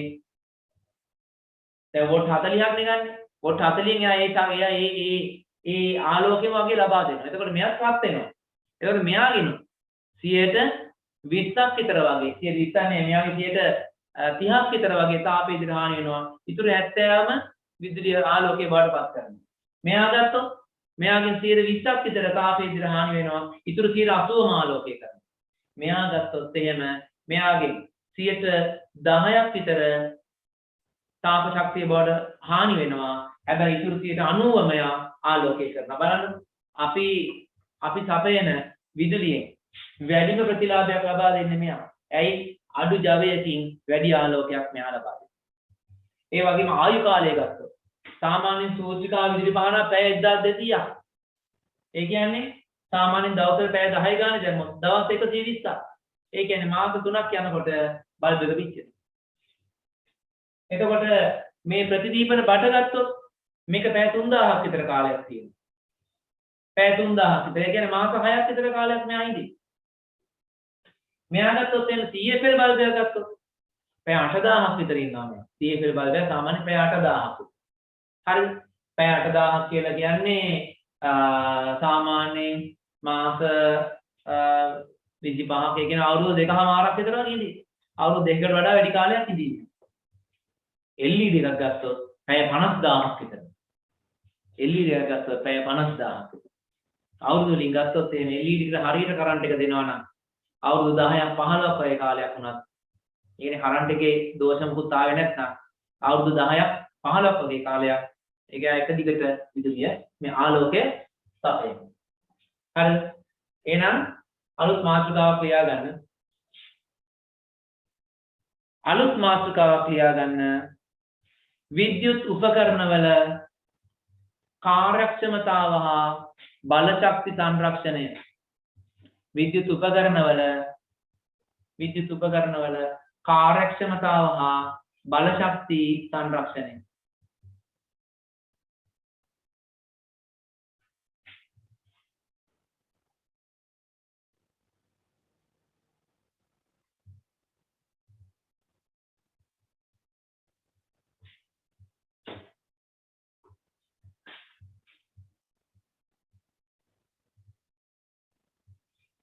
දැන් වෝල්ට් 40ක් නේ ගන්න. වෝල්ට් 40න් එයා ඒ ආලෝකෙම වගේ ලබා දෙනවා. එතකොට මෙයාත් රත් වෙනවා. එතකොට මෙයාගෙන 20ක් විතර වගේ 120ක් නේ මෙයාගේ 30ක් විතර වගේ තාපයේ විතර හානි වෙනවා. ඉතුරු 70ම විදුලිය ආලෝකයේ බවට පත් කරනවා. මෙයා ගත්තොත් මෙයාගෙන් 120ක් විතර තාපයේ විතර හානි වෙනවා. ඉතුරු 80ම ආලෝකය කරනවා. මෙයා ගත්තොත් එහෙම මෙයාගෙන් 10ක් විතර තාප ශක්තිය බවට හානි වෙනවා. හැබැයි ඉතුරු 90ම මෙයා ආලෝකය කරනවා. බලන්න අපි සපයන විදුලියෙන් වැඩිම ප්‍රතිලාභයක් ලබා දෙන්නේ මෙයා. ඇයි? අඩු ජවයකින් වැඩි ආලෝකයක් මෙයා ලබා දෙනවා. ඒ වගේම ආයු කාලය ගත්තොත් සාමාන්‍යයෙන් සූත්‍රිකා විදුලි පහනක් පැය 1200ක්. ඒ කියන්නේ සාමාන්‍යයෙන් දවසට පැය 10 ගානේ දැම්මොත් දවස් 120ක්. ඒ කියන්නේ මාස 3ක් යනකොට බල්බ් එක පිච්චෙනවා. එතකොට මේ ප්‍රතිදීපන බට ගත්තොත් මේක පැය 3000ක් විතර කාලයක් තියෙනවා. පැය 3000ක් විතර. ඒ කියන්නේ මාස 6ක් විතර කාලයක් මෙයා ඉඳී. මෙයා ගත්තොත් එන 100 පෙළ බල්බයක් ගත්තොත් පැය 8000ක් විතර ඉන්නවා මෙයා. 100 පෙළ බල්බයක් සාමාන්‍ය පැය 8000ක්. හරිද? පැය 8000ක් කියලා කියන්නේ සාමාන්‍යයෙන් මාස 25ක කියන අවුරුදු 2කමාරක් විතර වගේ ඉඳී. අවුරුදු 2කට වඩා වැඩි කාලයක් ඉඳී. LED එකක් ගත්තොත් පැය 50000ක් විතර. LED එකක් ගත්තොත් පැය 50000ක් විතර. අවුරුදු වලින් ගත්තොත් මේ LED එකට හරියට කරන්ට් එක දෙනවා නම් අවුරුදු 10ක් 15ක් වගේ කාලයක් වුණත් ඒකනේ කරන්ට් එකේ දෝෂ මුකුත් ආවේ නැත්නම් අවුරුදු 10ක් 15ක් වගේ කාලයක් ඒක එක දිගට විදුලිය මේ ආලෝකය සපයනවා. හරි. එහෙනම් අලුත් මාතෘකාවක් ලියා ගන්න. අලුත් මාතෘකාවක් ලියා ගන්න. විද්‍යුත් උපකරණවල කාර්යක්ෂමතාව හා බල ශක්ති සංරක්ෂණය. විද්‍යුත් උපකරණවල කාර්යක්ෂමතාව හා බල ශක්ති සංරක්ෂණය.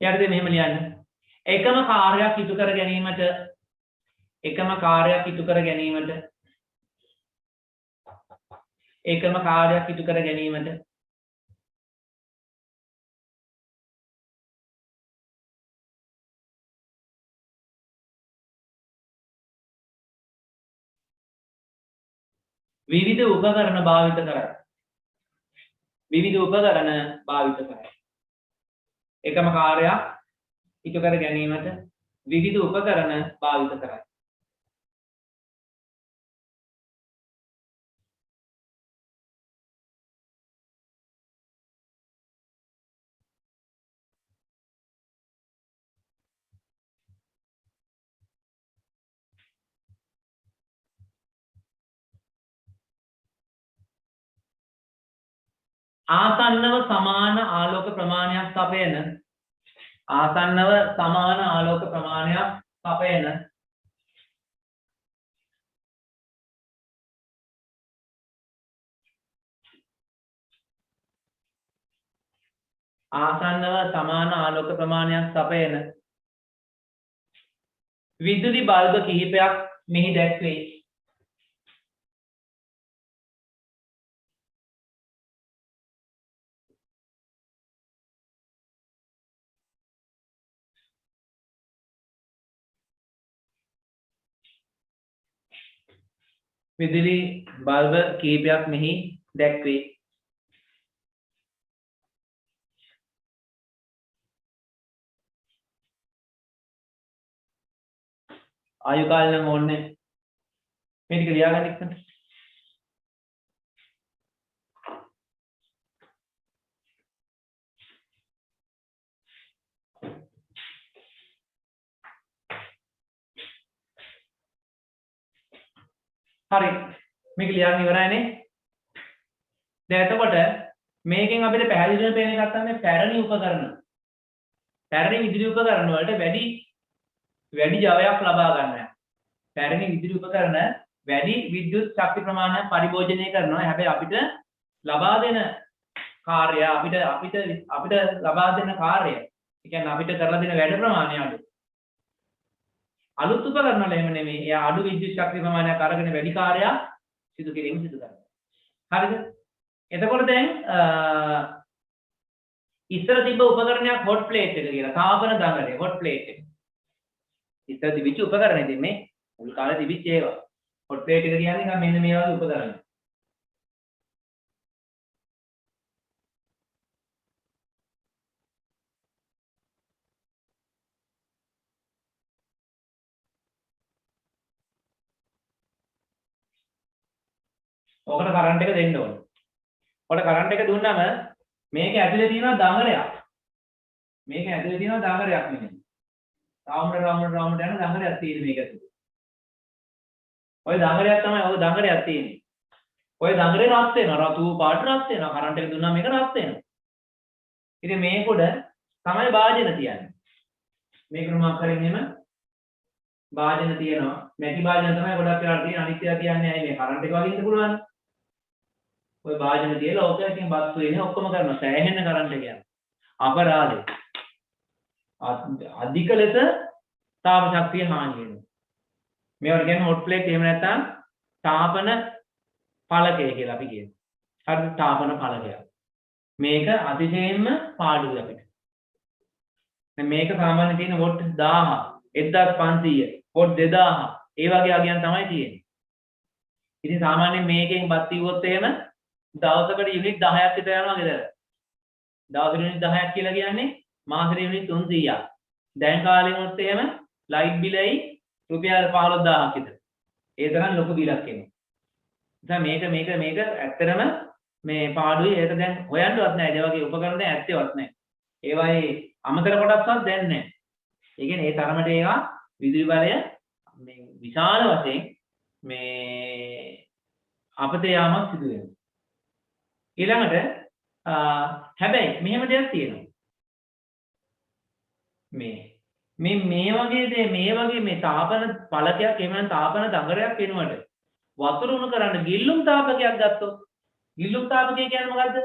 යාරද මෙහෙම ලියන්න. එකම කාර්යයක් ඉටු කර ගැනීමට විවිධ උපකරණ භාවිත කරයි. එකම කාර්යයක් ඉටු කර ගැනීමට විවිධ උපකරණ භාවිත කරයි. ආසන්නව සමාන ආලෝක ප්‍රමාණයක් සපයන විදුලි බල්බ කිහිපයක් මෙහි දැක්වේ. විදුලි බල්බ කීපයක් මෙහි දැක්වේ. ආයු කාලය නම් ඕනේ මේ ටික ලියාගන්න එක්කනේ. හරි මේක ලියන්න ඉවරයිනේ. දැන් එතකොට මේකෙන් අපිට පැහැදිලිව පේන එකක් තමයි පැරණි උපකරණ. පැරණි විදුලි උපකරණ වලට වැඩි ජවයක් ලබා ගන්නවා. පැරණි විදුලි උපකරණ වැඩි විද්‍යුත් ශක්ති ප්‍රමාණයක් පරිභෝජනය කරනවා. හැබැයි අපිට ලබා දෙන කාර්යය අපිට ලබා දෙන කාර්යය, ඒ කියන්නේ අපිට කරලා දෙන වැඩ ප්‍රමාණය අඩුයි. අලුත් උපකරණ වල එහෙම නෙමෙයි. එයා අඩු විද්‍යුත් ශක්ති ප්‍රමාණයක් අරගෙන වැඩි කාර්යයක් සිදු කිරීම සිදු කරනවා. හරිද? එතකොට දැන් ඉස්සර තිබ්බ උපකරණයක් හොට් ප්ලේට් එක කියලා. තාපන දඟලේ හොට් ප්ලේට් එක. ඉස්සර තිබිච්ච උපකරණ ඉතින් මේ මුල් කාලේ තිබිච්ච ඒවා. හොට් ප්ලේට් එක කියන්නේ නිකන් මෙන්න මේ වගේ උපකරණ. ඔකට කරන්ට් එක දෙන්න ඕනේ. ඔකට කරන්ට් එක දුන්නාම මේක ඇතුලේ තියෙනවා දඟලයක්. මේක ඇතුලේ තියෙනවා දඟලයක් මෙන්න. රවුන්ඩ් යන දඟලයක් තියෙන මේක ඇතුලේ. ඔය දඟලයක් තමයි ඔය දඟලයක් තියෙන්නේ. ඔය දඟලේ රත් වෙනවා. රතු පාට රත් වෙනවා. කරන්ට් එක දුන්නාම මේක රත් වෙනවා. ඉතින් මේක උඩ තමයි භාජන තියන්නේ. මේක මොකක් කරගෙන එම භාජන තියෙනවා. මැටි භාජන තමයි ගොඩක් වෙලා තියෙන. අනිත් ඒවා කියන්නේ ඇයි මේ කරන්ට් එක වගේ ඉන්න පුළුවන්. ඔය භාජන තියලා ඕක එකකින් බස් වෙන්නේ ඔක්කොම කරනවා. සෑහෙන කරන්ට් එක යනවා. අපරාධේ. අධික ලෙස තාප ශක්තිය හානි වෙනවා. මේවට කියන්නේ හොට් ප්ලේට් එහෙම නැත්නම් තාපන පළකය කියලා අපි කියනවා. හරිද? තාපන පළකය. මේක අතිශයින්ම පාඩුයි අපිට. දැන් මේක සාමාන්‍යයෙන් තියෙන වොට් 1000, 1500, වොට් 2000 ඒ වගේ අගයන් තමයි තියෙන්නේ. ඉතින් සාමාන්‍යයෙන් මේකෙන් බත් ඉවුවොත් එහෙම දවසකට යුනිට් 10ක් විතර යනවා ගෙදර. දවසකට යුනිට් 10ක් කියලා කියන්නේ මාසෙට යුනිට් 300ක්. දැන් කාලෙ වුණොත් එහෙම ලයිට් බිලයි රුපියල් 15000ක් විතර. ඒ තරම් ලොකු බිලක් එනවා. නිසා මේක ඇත්තටම මේ පාඩුයි. ඒක දැන් හොයන්නවත් නැහැ. ඒ වගේ උපකරණ ඇත්තේවත් නැහැ. ඒවායේ අමතර කොටස්වත් දැන් නැහැ. ඒ කියන්නේ ඒ තරමට ඒවා විදුලි බලය මේ විශාල වශයෙන් මේ අපතේ යාමක් සිදු වෙනවා. ඊළඟට හැබැයි මෙහෙම දෙයක් තියෙනවා. මේ වගේ මේ තාපන පළකයක් එහෙම නැත්නම් තාපන දඟරයක් වෙනවට වතුර උණු කරන්න ගිල්ලුම් තාපකයක් ගත්තොත් ගිල්ලුම් තාපකය කියන්නේ මොකද්ද?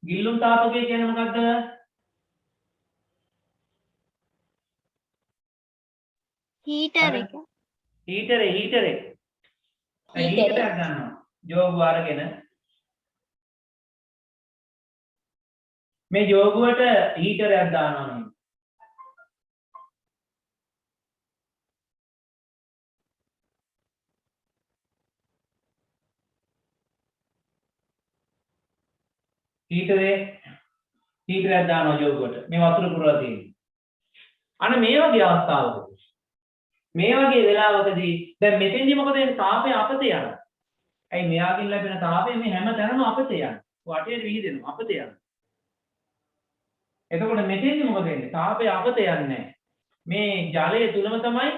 ගිල්ලුම් තාපකය කියන්නේ මොකද්ද? හීටර් එක. හීටර් එක ගන්නවා. ජෝගුව අරගෙන මේ ජෝගුවට හීටරයක් දානවා නේ. හීටරයක් දානවා ජෝගුවට. මේ වතුර පුරලා තියෙන්නේ. අන්න මේ වගේ අවස්ථාවක මේ වගේ වෙලාවකදී දැන් මෙතෙන්දි මොකද වෙන්නේ? තාපය අපතේ යනවා. ඇයි මෙයාගෙන් ලැබෙන තාපය මේ හැම තැනම අපතේ යනවා. වටේට විහිදෙනවා අපතේ යනවා. එතකොට මෙතෙන්දි මොකද වෙන්නේ? තාපය අපතේ යන්නේ නැහැ. මේ ජලයේ තුලම තමයි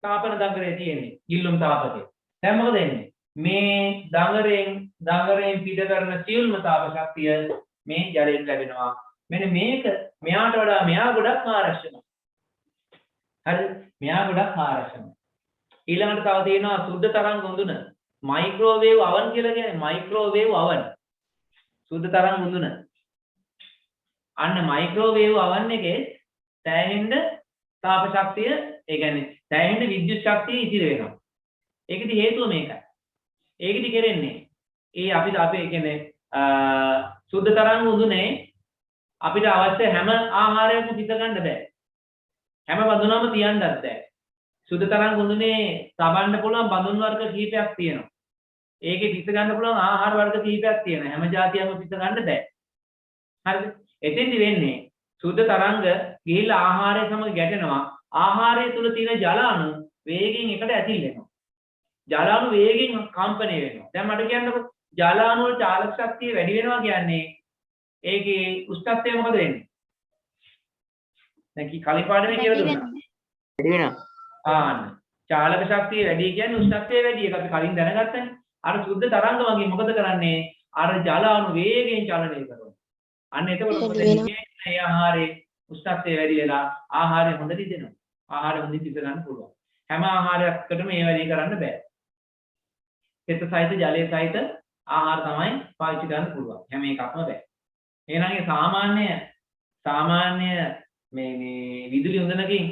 තාපන දඟරේ තියෙන්නේ. ගිල්ලුම් තාපකය. දැන් මොකද වෙන්නේ? මේ දඟරෙන් පිට කරන සියලුම තාප ශක්තිය මේ ජලයෙන් ලැබෙනවා. මෙන්න මේක මෙයාට වඩා මෙයා ගොඩක් කාර්යක්ෂමයි. හරි? මෙයා ගොඩක් කාර්යක්ෂමයි. ඊළඟට තව තියෙනවා සුද්ධ තරංග උඳුන. මයික්‍රෝවේව් oven කියලා කියන්නේ මයික්‍රෝවේව් oven. සුද්ධ තරංග උඳුන. අන්න මයික්‍රෝවේව් oven එකේ සෑහෙන්න තාප ශක්තිය ඒ කියන්නේ දැනෙන විද්‍යුත් ශක්තිය ඉතිරි වෙනවා. ඒකෙදි හේතුව මේකයි. ඒකෙදි කරන්නේ ඒ අපිට අපේ කියන්නේ සුද්ධ තරංග උදුනේ අපිට අවශ්‍ය හැම ආහාරයක්ම පිට ගන්න බෑ. හැම බඳුනම තියන්නත් බෑ. සුද්ධ තරංග උදුනේ තබන්න පුළුවන් බඳුන් වර්ග කීපයක් තියෙනවා. ඒකේ පිට ගන්න පුළුවන් ආහාර වර්ග කීපයක් තියෙනවා. හැම જાතියක්ම පිට ගන්න බෑ. හරිද? එතෙන්දි වෙන්නේ සුද්ධ තරංග ගිහිල්ලා ආහාරය සමග ගැටෙනවා. ආහාරය තුල තියෙන ජල අණු වේගෙන් එකට ඇතිල් වෙනවා. ජල අණු වේගෙන් කම්පණය වෙනවා. දැන් මට කියන්නකො ජල අණු වල චාලක ශක්තිය වැඩි වෙනවා කියන්නේ ඒකේ උෂ්ණත්වය මොකද වෙන්නේ? දැන් කලින් පාඩමේ කියලා දුන්නා. වැඩි වෙනවා. ආන්න. චාලක ශක්තිය වැඩි කියන්නේ උෂ්ණත්වය වැඩි. ඒක අපි කලින් දැනගත්තනේ. අර සුද්ධ තරංග වගේ මොකද කරන්නේ? අර ජල අණු වේගෙන් චලනය කරනවා. අන්න එතකොට මොකද වෙන්නේ? මේ ආහාරයේ උෂ්ණත්වය වැඩි වෙලා ආහාරය හොඳට ඉදෙනවා. ආහාරය හොඳට ඉද ගන්න පුළුවන්. හැම ආහාරයකටම මේ වැඩේ කරන්න බෑ. පෙත සහිත ජලයේ සහිත ආහාර තමයි පාවිච්චි කරන්න පුළුවන්. හැම එකක්ම බෑ. එහෙනම් ඒ සාමාන්‍ය මේ විදුලි උඳනකින්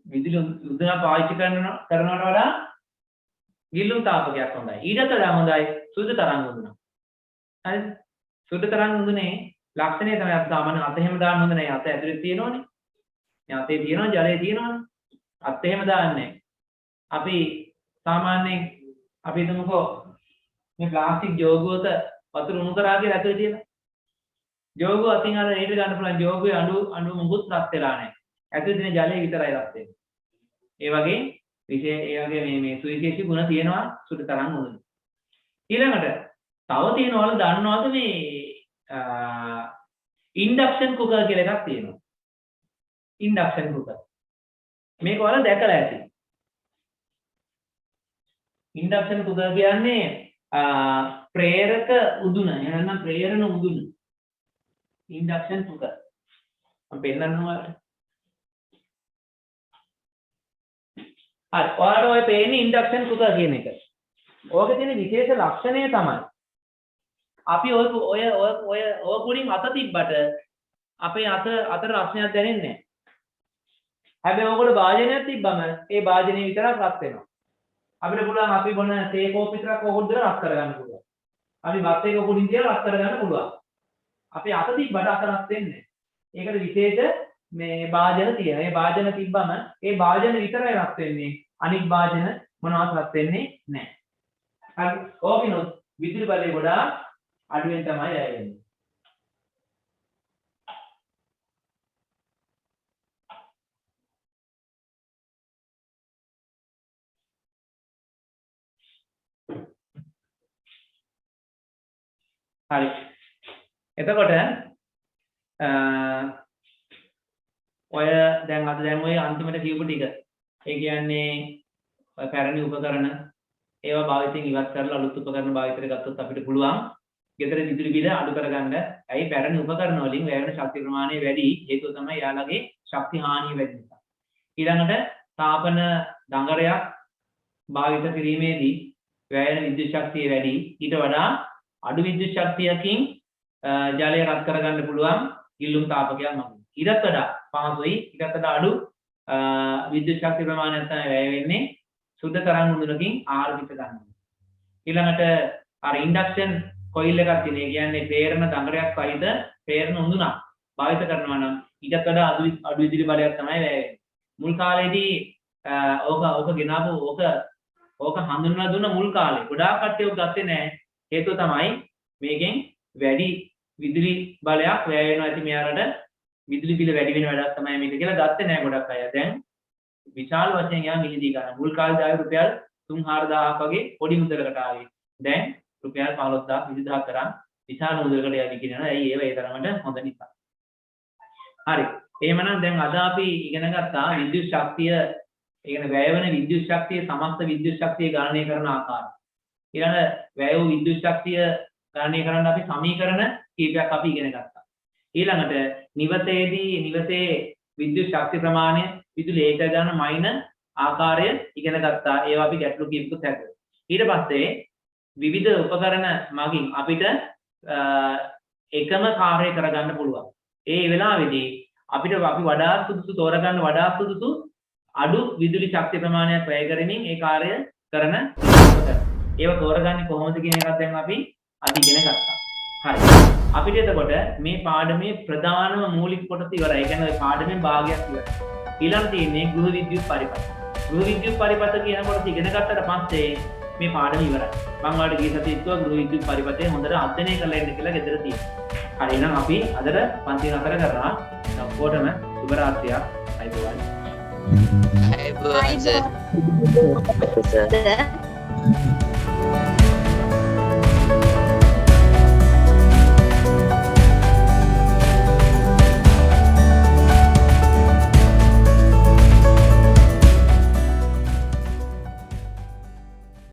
විදුලි උඳන පාවිච්චි කරනවට වඩා ගිල්ලුම් තාපකයක් හොඳයි. ඊටත් වඩා හොඳයි සුද්ධ තරංග උඳන. හරිද? සුද්ධ තරංග උඳනේ ලක්ෂණය තමයි අපි සාමාන්‍ය අත එහෙම දාන්න හොඳ නැහැ. අත ඇතුලේ තියෙනවනේ. මේ අතේ තියෙනවා ජලයේ තියෙනවනේ. අත එහෙම දාන්නේ. අපි සාමාන්‍යයෙන් අපි හිතමුකෝ මේ ප්ලාස්ටික් ජෝගුවක වතුර උණු කරා කියලා ඇතුලේ තියෙන. ජෝගුව අතින් අර එළියට ගන්න පුළුවන් ජෝගුවේ අණු මුකුත් රත් වෙලා නැහැ. ඇතුලේ තියෙන ජලය විතරයි රත් වෙන්නේ. ඒ වගේ මේ සුවිශේෂී ගුණ තියෙනවා සුද්ධ තරංග උඳන. ඊළඟට තව තියෙනවල දන්නවද මේ ඉන්ඩක්ෂන් කුකර් කියලා එකක් තියෙනවා. Induction cooker. මේක වල දැකලා ඇති. ඉන්ඩක්ෂන් කුකර් කියන්නේ ප්‍රේරක උදුන. එහෙනම් ප්‍රේරණ උදුන. Induction cooker. මම පෙන්නන්න ඕනේ. හරි. ඔයාලට ඔය පේන්නේ ඉන්ඩක්ෂන් කුකර් කියන එක. ඕකේ තියෙන විශේෂ ලක්ෂණය තමයි අපි ඔය කුඩින් අත තිබ්බට අපේ අතට රස්නයක් දැනෙන්නේ නැහැ. හැබැයි ඕකට භාජනයක් තිබ්බම ඒ භාජනය විතරක් රත් වෙනවා. අපිට පුළුවන් අපි බොන තේ කෝප් විතරක් ඕකට දාලා රත් කරගන්න පුළුවන්. අපි බත් එක කුඩින් තියලා රත් කරගන්න පුළුවන්. අපේ අත තිබ්බට අත රත් වෙන්නේ නැහැ. ඒකට විශේෂ මේ භාජන තියෙනවා. මේ භාජන තිබ්බම ඒ භාජන විතරයි රත් වෙන්නේ. අනිත් භාජන මොනවත් රත් වෙන්නේ නැහැ. හරි. ඕකිනොත් විදුලි බලය ගොඩාක් අඩුවෙන් තමයි වැය වෙන්නේ. හරි. එතකොට ඔය දැන් ඔය අන්තිමට කියපු ටික. ඒ කියන්නේ ඔය පැරණි උපකරණ ඒවා භාවිතයෙන් ඉවත් කරලා අලුත් උපකරණ භාවිතයට ගත්තොත් අපිට පුළුවන් ගෙදර විදුලි බිල අඩු කරගන්න. ඇයි පැරණි උපකරණ වලින් වැය වෙන ශක්ති ප්‍රමාණය වැඩි. හේතුව තමයි යාළගේ ශක්ති හානිය වැඩි නිසා. ඊළඟට තාපන දඟරයක් භාවිත කිරීමේදී වැය වෙන විද්‍යුත් ශක්තිය වැඩි. ඊට වඩා අඩු විද්‍යුත් ශක්තියකින් ජලය රත් කරගන්න පුළුවන් ගිල්ලුම් තාපකයක් මගින්. ඊටත් වඩා පහසුයි. ඊටත් වඩා අඩු විද්‍යුත් ශක්ති ප්‍රමාණයක් තමයි වැය වෙන්නේ සුද්ධ තරංග උඳනකින් ආහාර පිට ගන්න. ඊළඟට අර ඉන්ඩක්ෂන් කොයිල් එකක් තියෙන. ඒ කියන්නේ ප්‍රේරණ දඟරයක් සහිත ප්‍රේරණ උඳුනක් භාවිත කරනවා නම් ඊටත් වඩා අඩු විදුලි බලයක් තමයි වැය වෙන්නේ. මුල් කාලේදී ඕක ගෙනාවු ඕක හඳුන්වලා දුන්න මුල් කාලේ ගොඩාක් කට්ටිය ඔක ගත්තේ නැහැ. හේතුව තමයි මේකෙන් වැඩි විදුලි බලයක් වැය වෙනවා. ඉතින් මෙයාලට විදුලි බිල වැඩි වෙන වැඩක් තමයි මේක කියලා ගත්තේ නැහැ ගොඩක් අය. දැන් විශාල වශයෙන් යා මිලදී ගන්න. මුල් කාලේ ආවේ රුපියල් 3-4000ක් වගේ පොඩි මුදලකට ආවේ. දැන් රුපියල් 15000 20000 තරම් විශාල මුදලකට යා විකිනවා. ඇයි ඒ තරමට හොඳ නිසා. හරි. එහෙමනම් දැන් අද අපි ඉගෙන ගත්තා විද්‍යුත් ශක්තිය, ඒ කියන්නේ වැය වෙන විද්‍යුත් ශක්තිය සමස්ත විද්‍යුත් ශක්තිය ගණනය කරන ආකාරය. ඊළඟ වැය වූ විද්‍යුත් ශක්තිය ගණනය කරන්න අපි සමීකරණ කීපයක් අපි ඉගෙන ගත්තා. ඊළඟට නිවසේ විද්‍යුත් ශක්ති ප්‍රමාණය විදුලි ඒක ගන්න මයින ආකාරය ඉගෙන ගත්තා. ඒවා අපි ගැටලු කීපකුත් හැදුවා. ඊට පස්සේ විවිධ උපකරණ මගින් අපිට එකම කාර්යය කරගන්න පුළුවන්. ඒ වෙලාවේදී අපිට අපි වඩාත් සුදුසු තෝරගන්න වඩාත් සුදුසු අඩු විදුලි ශක්ති ප්‍රමාණයක් වැය කරමින් ඒ කාර්ය කරන ඒව තෝරගන්නේ කොහොමද කියන එකත් දැන් අපි අද ඉගෙන ගත්තා. හරි. අපිට එතකොට මේ පාඩමේ ප්‍රධානම මූලික කොටස ඉවරයි. ඒ කියන්නේ පාඩමේ භාගයක් ඉවරයි. ඊළඟ තියෙන්නේ ගෘහ විද්‍යුත් පරිපථ. ගෘහ විද්‍යුත් පරිපථ කියන කොටස ඉගෙන ගත්තට පස්සේ මේ පාඩම ඉවරයි. මම ඔයාලට ගිය සතියේ කිව්වා ගෘහ විද්‍යුත් පරිපථය හොඳට අධ්‍යයනය කරලා ඉන්න කියලා ගෙදර තියෙනවා. හරි එහෙනම් අපි අදට පන්ති නතර කරලා ඔක්කොටම සුබ රාත්‍රියක්. අයිබෝවන්. I was